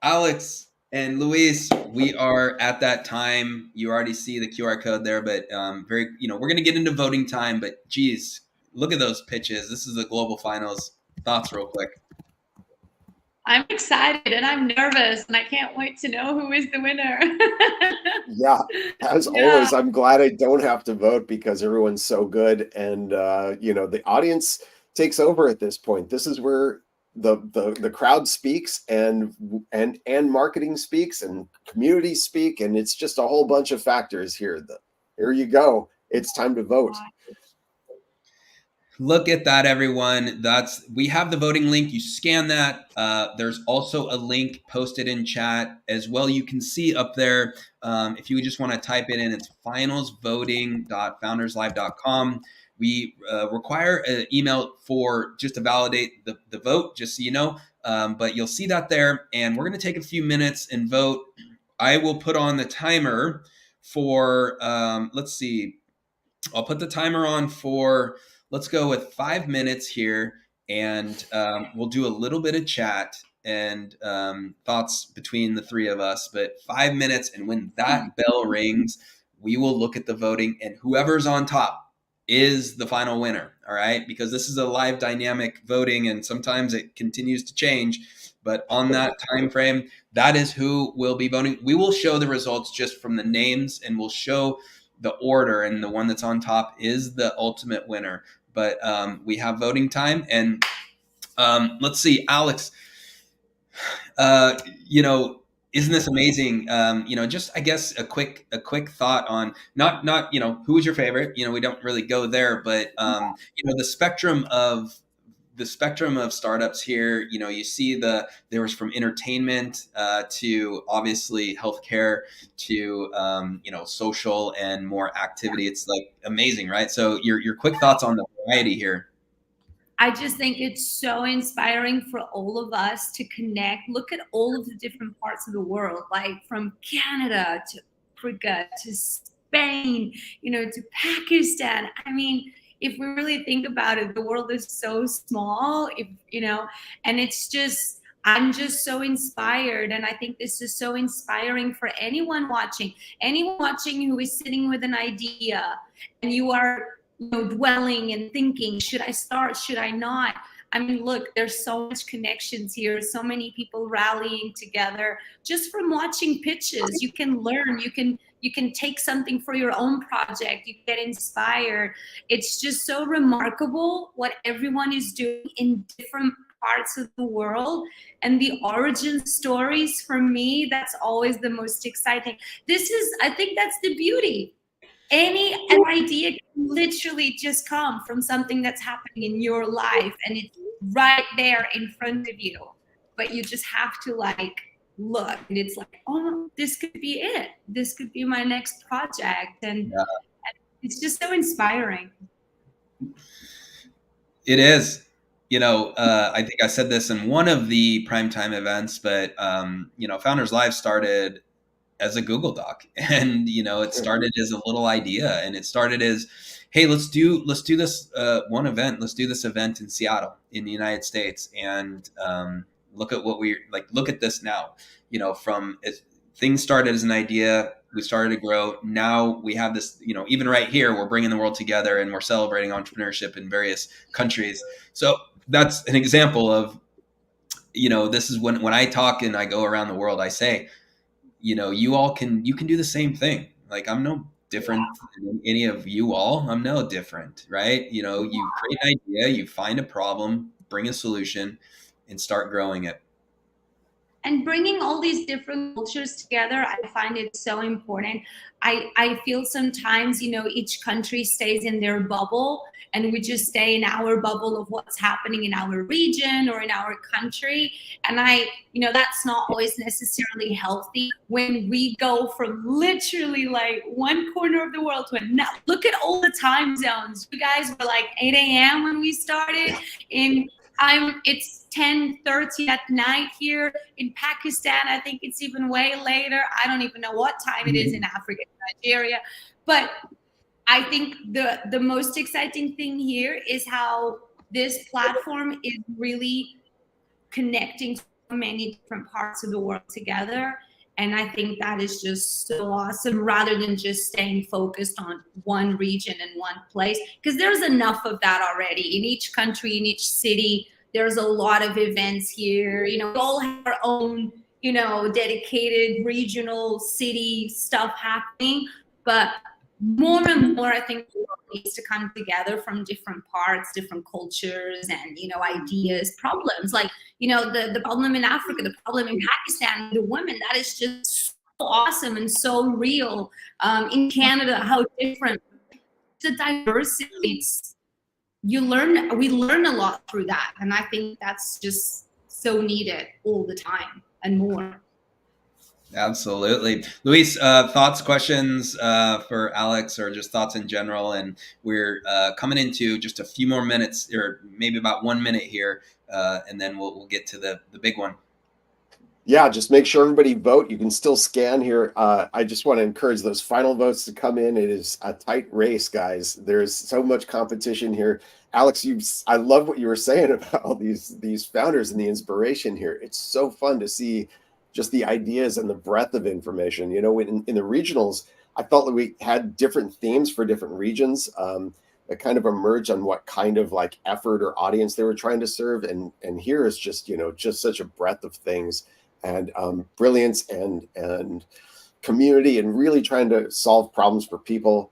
Alex and Luis, we are at that time. You already see the QR code there, but we're going to get into voting time. But geez, look at those pitches. This is the global finals. Thoughts real quick. I'm excited and I'm nervous and I can't wait to know who is the winner. Yeah, as always, I'm glad I don't have to vote because everyone's so good, and you know, the audience takes over at this point. This is where the crowd speaks, and marketing speaks, and community speak, and it's just a whole bunch of factors here. Here you go. It's time to vote. Look at that, everyone. We have the voting link. You scan that. There's also a link posted in chat as well. You can see up there, if you just want to type it in, it's finalsvoting.founderslive.com. We require an email for just to validate the vote, just so you know. But you'll see that there, and we're going to take a few minutes and vote. I will put on the timer for, let's see, I'll put the timer on for, let's go with 5 minutes here, and we'll do a little bit of chat and thoughts between the three of us, but 5 minutes, and when that bell rings, we will look at the voting, and whoever's on top is the final winner, all right? Because this is a live dynamic voting, and sometimes it continues to change, but on that time frame, that is who will be voting. We will show the results just from the names, and we'll show the order, and the one that's on top is the ultimate winner. But we have voting time, and let's see, Alex, you know, isn't this amazing? You know, just I guess a quick thought on not you know, who was your favorite? You know, we don't really go there, but you know, the spectrum of startups here, you know, you see there was from entertainment to obviously healthcare to you know, social and more activity. It's like amazing, right? So your quick thoughts on the variety here. I just think it's so inspiring for all of us to connect. Look at all of the different parts of the world, like from Canada to Africa to Spain, you know, to Pakistan. I mean, if we really think about it, the world is so small, if you know, and it's just, I'm just so inspired. And I think this is so inspiring for anyone watching who is sitting with an idea and you are, you know, dwelling and thinking, should I start, should I not? I mean, look, there's so much connections here, so many people rallying together just from watching pitches. You can learn, you can take something for your own project, you get inspired. It's just so remarkable what everyone is doing in different parts of the world, and the origin stories, for me, that's always the most exciting. I think that's the beauty. An idea can literally just come from something that's happening in your life, and it's right there in front of you, but you just have to like look, and it's like, oh, this could be it, this could be my next project. And it's just so inspiring. It is. You know, I think I said this in one of the primetime events, but you know, Founders Live started as a Google Doc, and you know, it started as a little idea, and it started as, hey, let's do this one event, let's do this event in Seattle in the United States, and look at what look at this now. You know, things started as an idea, we started to grow. Now we have this, you know, even right here, we're bringing the world together and we're celebrating entrepreneurship in various countries. So that's an example of, you know, this is when I talk and I go around the world, I say, you know, you can do the same thing. Like, I'm no different than any of you all. I'm no different, right? You know, you create an idea, you find a problem, bring a solution, and start growing it. And bringing all these different cultures together, I find it so important. I feel sometimes, you know, each country stays in their bubble, and we just stay in our bubble of what's happening in our region or in our country. And you know, that's not always necessarily healthy. When we go from literally like one corner of the world to another, look at all the time zones. You guys were like 8 a.m. when we started. It's 10:30 at night here in Pakistan. I think it's even way later. I don't even know what time it is in Africa, Nigeria. But I think the most exciting thing here is how this platform is really connecting so many different parts of the world together. And I think that is just so awesome, rather than just staying focused on one region and one place, because there's enough of that already in each country, in each city. There's a lot of events here. We all have our own, dedicated regional city stuff happening. But more and more, I think the world needs to come together from different parts, different cultures, and ideas, problems. Like the problem in Africa, the problem in Pakistan, the women. That is just so awesome and so real. In Canada, how different the diversity. We learn a lot through that, and I think that's just so needed all the time and more. Absolutely. Luis, thoughts, questions for Alex, or just thoughts in general? And we're coming into just a few more minutes, or maybe about 1 minute here, and then we'll get to the big one. Yeah, just make sure everybody vote. You can still scan here. I just want to encourage those final votes to come in. It is a tight race, guys. There's so much competition here. Alex, I love what you were saying about all these founders and the inspiration here. It's so fun to see just the ideas and the breadth of information. In the regionals, I felt that we had different themes for different regions that kind of emerged on what kind of like effort or audience they were trying to serve. And here is just, just such a breadth of things and brilliance and community and really trying to solve problems for people.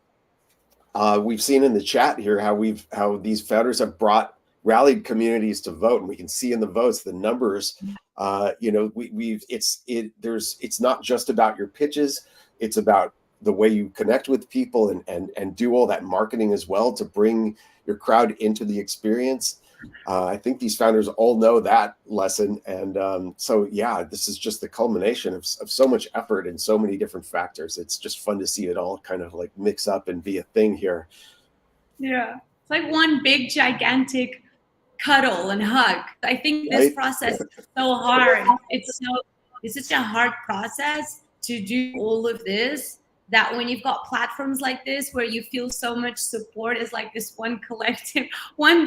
We've seen in the chat here how these founders have rallied communities to vote, and we can see in the votes the numbers. It's not just about your pitches, it's about the way you connect with people and do all that marketing as well to bring your crowd into the experience. I think these founders all know that lesson, and so yeah, this is just the culmination of so much effort and so many different factors. It's just fun to see it all kind of like mix up and be a thing here. Yeah, it's like one big gigantic cuddle and hug. I think this process is so hard. It's such a hard process to do all of this, that when you've got platforms like this where you feel so much support, is like this one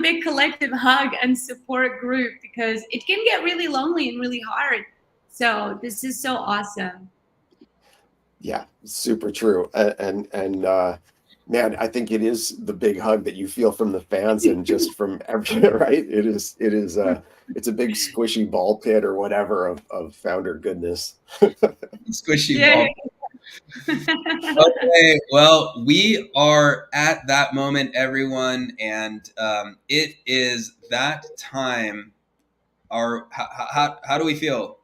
big collective hug and support group, because it can get really lonely and really hard. So this is so awesome. Yeah, super true. And man, I think it is the big hug that you feel from the fans and just from everyone, right? It's a big squishy ball pit or whatever of founder goodness. Squishy ball. Okay, well, we are at that moment, everyone, and it is that time. How do we feel?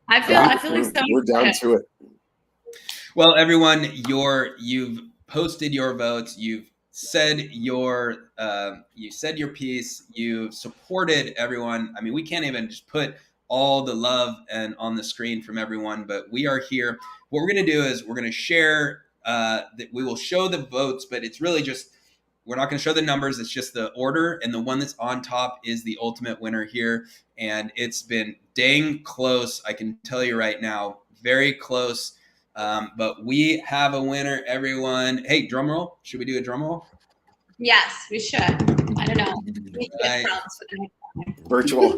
I feel excited. We're down to it. Well, everyone, you've posted your votes. You've said your piece. You've supported everyone. I mean, we can't even just put all the love and on the screen from everyone, but we are here. What we're going to do is we're going to share that we will show the votes, but it's really just, we're not going to show the numbers. It's just the order, and the one that's on top is the ultimate winner here. And it's been dang close. I can tell you right now, very close. But we have a winner, everyone. Hey, drum roll. Should we do a drum roll? Yes, we should. I don't know. Right. Virtual.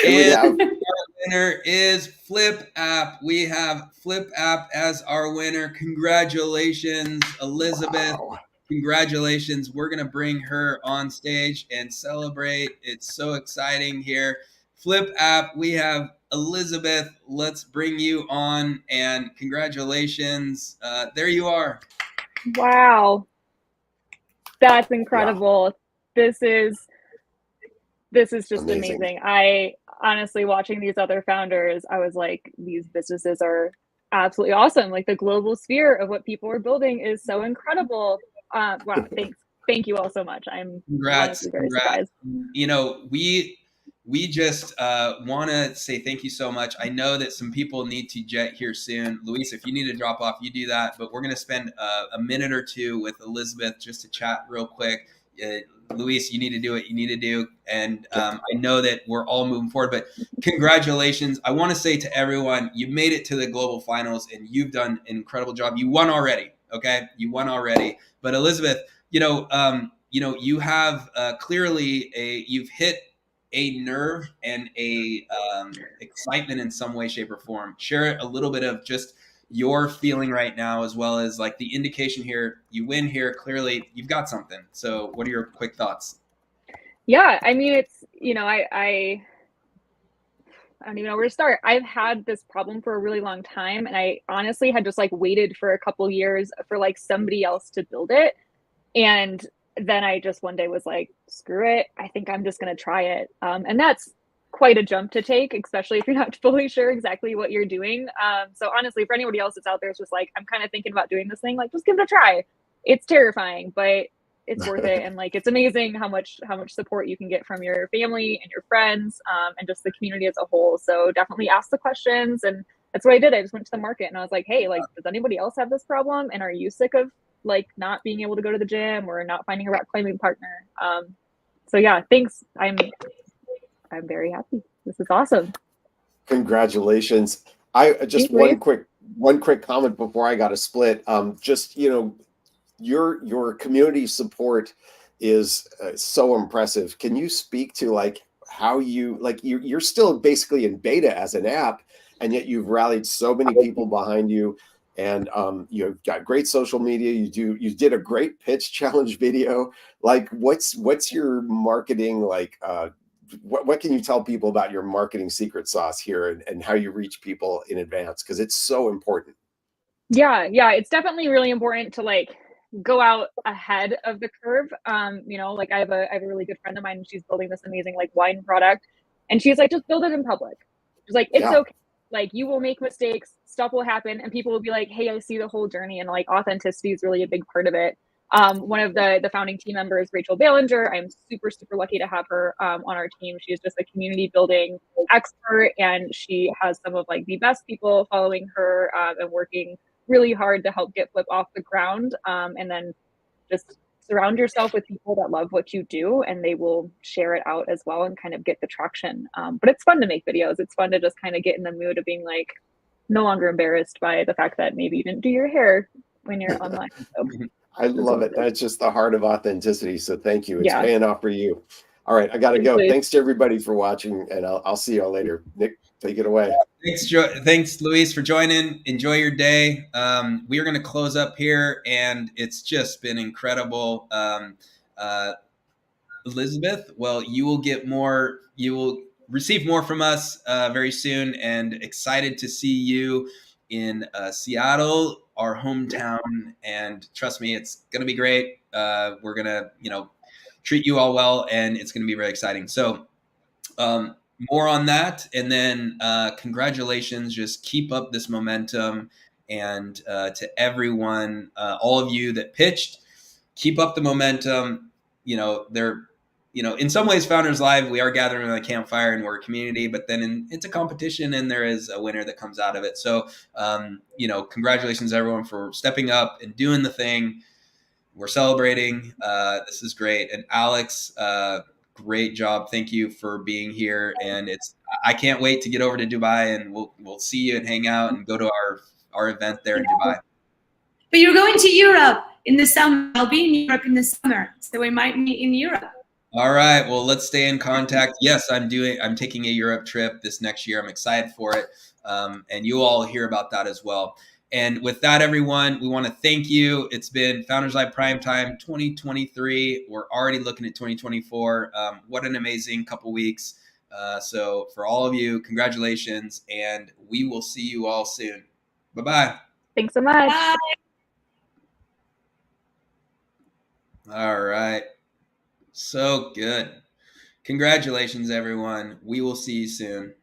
And our winner is Flip App. We have Flip App as our winner. Congratulations, Elizabeth. Wow. Congratulations. We're going to bring her on stage and celebrate. It's so exciting here. Flip App, we have Elizabeth. Let's bring you on, and congratulations. There you are. Wow. That's incredible. Wow. This is just amazing. I honestly, watching these other founders, I was like, these businesses are absolutely awesome. Like, the global sphere of what people are building is so incredible. Wow, thanks. Thank you all so much. I'm honestly very surprised. We just want to say thank you so much. I know that some people need to jet here soon. Luis, if you need to drop off, you do that. But we're going to spend a minute or two with Elizabeth just to chat real quick. Luis, you need to do what you need to do. And I know that we're all moving forward, but congratulations. I want to say to everyone, you made it to the global finals and you've done an incredible job. You won already. Okay. You won already. But Elizabeth, you have clearly you've hit a nerve and a excitement in some way, shape, or form. Share a little bit of just your feeling right now, as well as like the indication here. You win here. Clearly, you've got something. So what are your quick thoughts? Yeah, I mean, it's, I don't even know where to start. I've had this problem for a really long time, and I honestly had just like waited for a couple years for like somebody else to build it. And then I just one day was like, screw it. I think I'm just going to try it. And that's quite a jump to take, especially if you're not fully sure exactly what you're doing. So honestly, for anybody else that's out there, it's just like, I'm kind of thinking about doing this thing, like, just give it a try. It's terrifying, but it's worth it. And like, it's amazing how much support you can get from your family and your friends, and just the community as a whole. So definitely ask the questions. And that's what I did. I just went to the market and I was like, hey, like, does anybody else have this problem? And are you sick of like not being able to go to the gym or not finding a rock climbing partner? So yeah, thanks. I'm very happy. This is awesome. Congratulations. I just one quick comment before I got to split. Just, your community support is so impressive. Can you speak to like how you're still basically in beta as an app, and yet you've rallied so many people behind you, and you've got great social media. You did a great pitch challenge video. Like, what's your marketing like? What can you tell people about your marketing secret sauce here, and how you reach people in advance? Because it's so important. Yeah, it's definitely really important to like go out ahead of the curve. Like I have a really good friend of mine, and she's building this amazing like wine product, and she's like, just build it in public. She's like, it's okay. Like, you will make mistakes, stuff will happen, and people will be like, hey, I see the whole journey. And like, authenticity is really a big part of it. One of the founding team members, Rachel Ballinger, I'm super, super lucky to have her on our team. She is just a community building expert, and she has some of like the best people following her, and working really hard to help get Flip off the ground. And then just surround yourself with people that love what you do, and they will share it out as well and kind of get the traction. But it's fun to make videos. It's fun to just kind of get in the mood of being like no longer embarrassed by the fact that maybe you didn't do your hair when you're online. So I love it. That's just the heart of authenticity. So thank you. It's paying off for you. All right, I got to go. Thanks to everybody for watching, and I'll see y'all later. Nick, take it away. Thanks, Luis, for joining. Enjoy your day. We are going to close up here, and it's just been incredible. Elizabeth, well, you will get more. You will receive more from us very soon, and excited to see you in Seattle, our hometown. And trust me, it's going to be great. We're going to, treat you all well, and it's going to be very exciting. So more on that. And then congratulations, just keep up this momentum. And to everyone, all of you that pitched, keep up the momentum. In some ways, Founders Live, we are gathering on a campfire and we're a community, but then it's a competition and there is a winner that comes out of it. So, congratulations everyone for stepping up and doing the thing. We're celebrating. This is great. And Alex, great job. Thank you for being here. And I can't wait to get over to Dubai, and we'll see you and hang out and go to our event there in Dubai. But you're going to Europe in the summer. I'll be in Europe in the summer, so we might meet in Europe. All right. Well, let's stay in contact. Yes, I'm taking a Europe trip this next year. I'm excited for it. And you all hear about that as well. And with that, everyone, we want to thank you. It's been Founders Live Primetime 2023. We're already looking at 2024. What an amazing couple weeks. So for all of you, congratulations. And we will see you all soon. Bye-bye. Thanks so much. Bye. All right. So good. Congratulations, everyone. We will see you soon.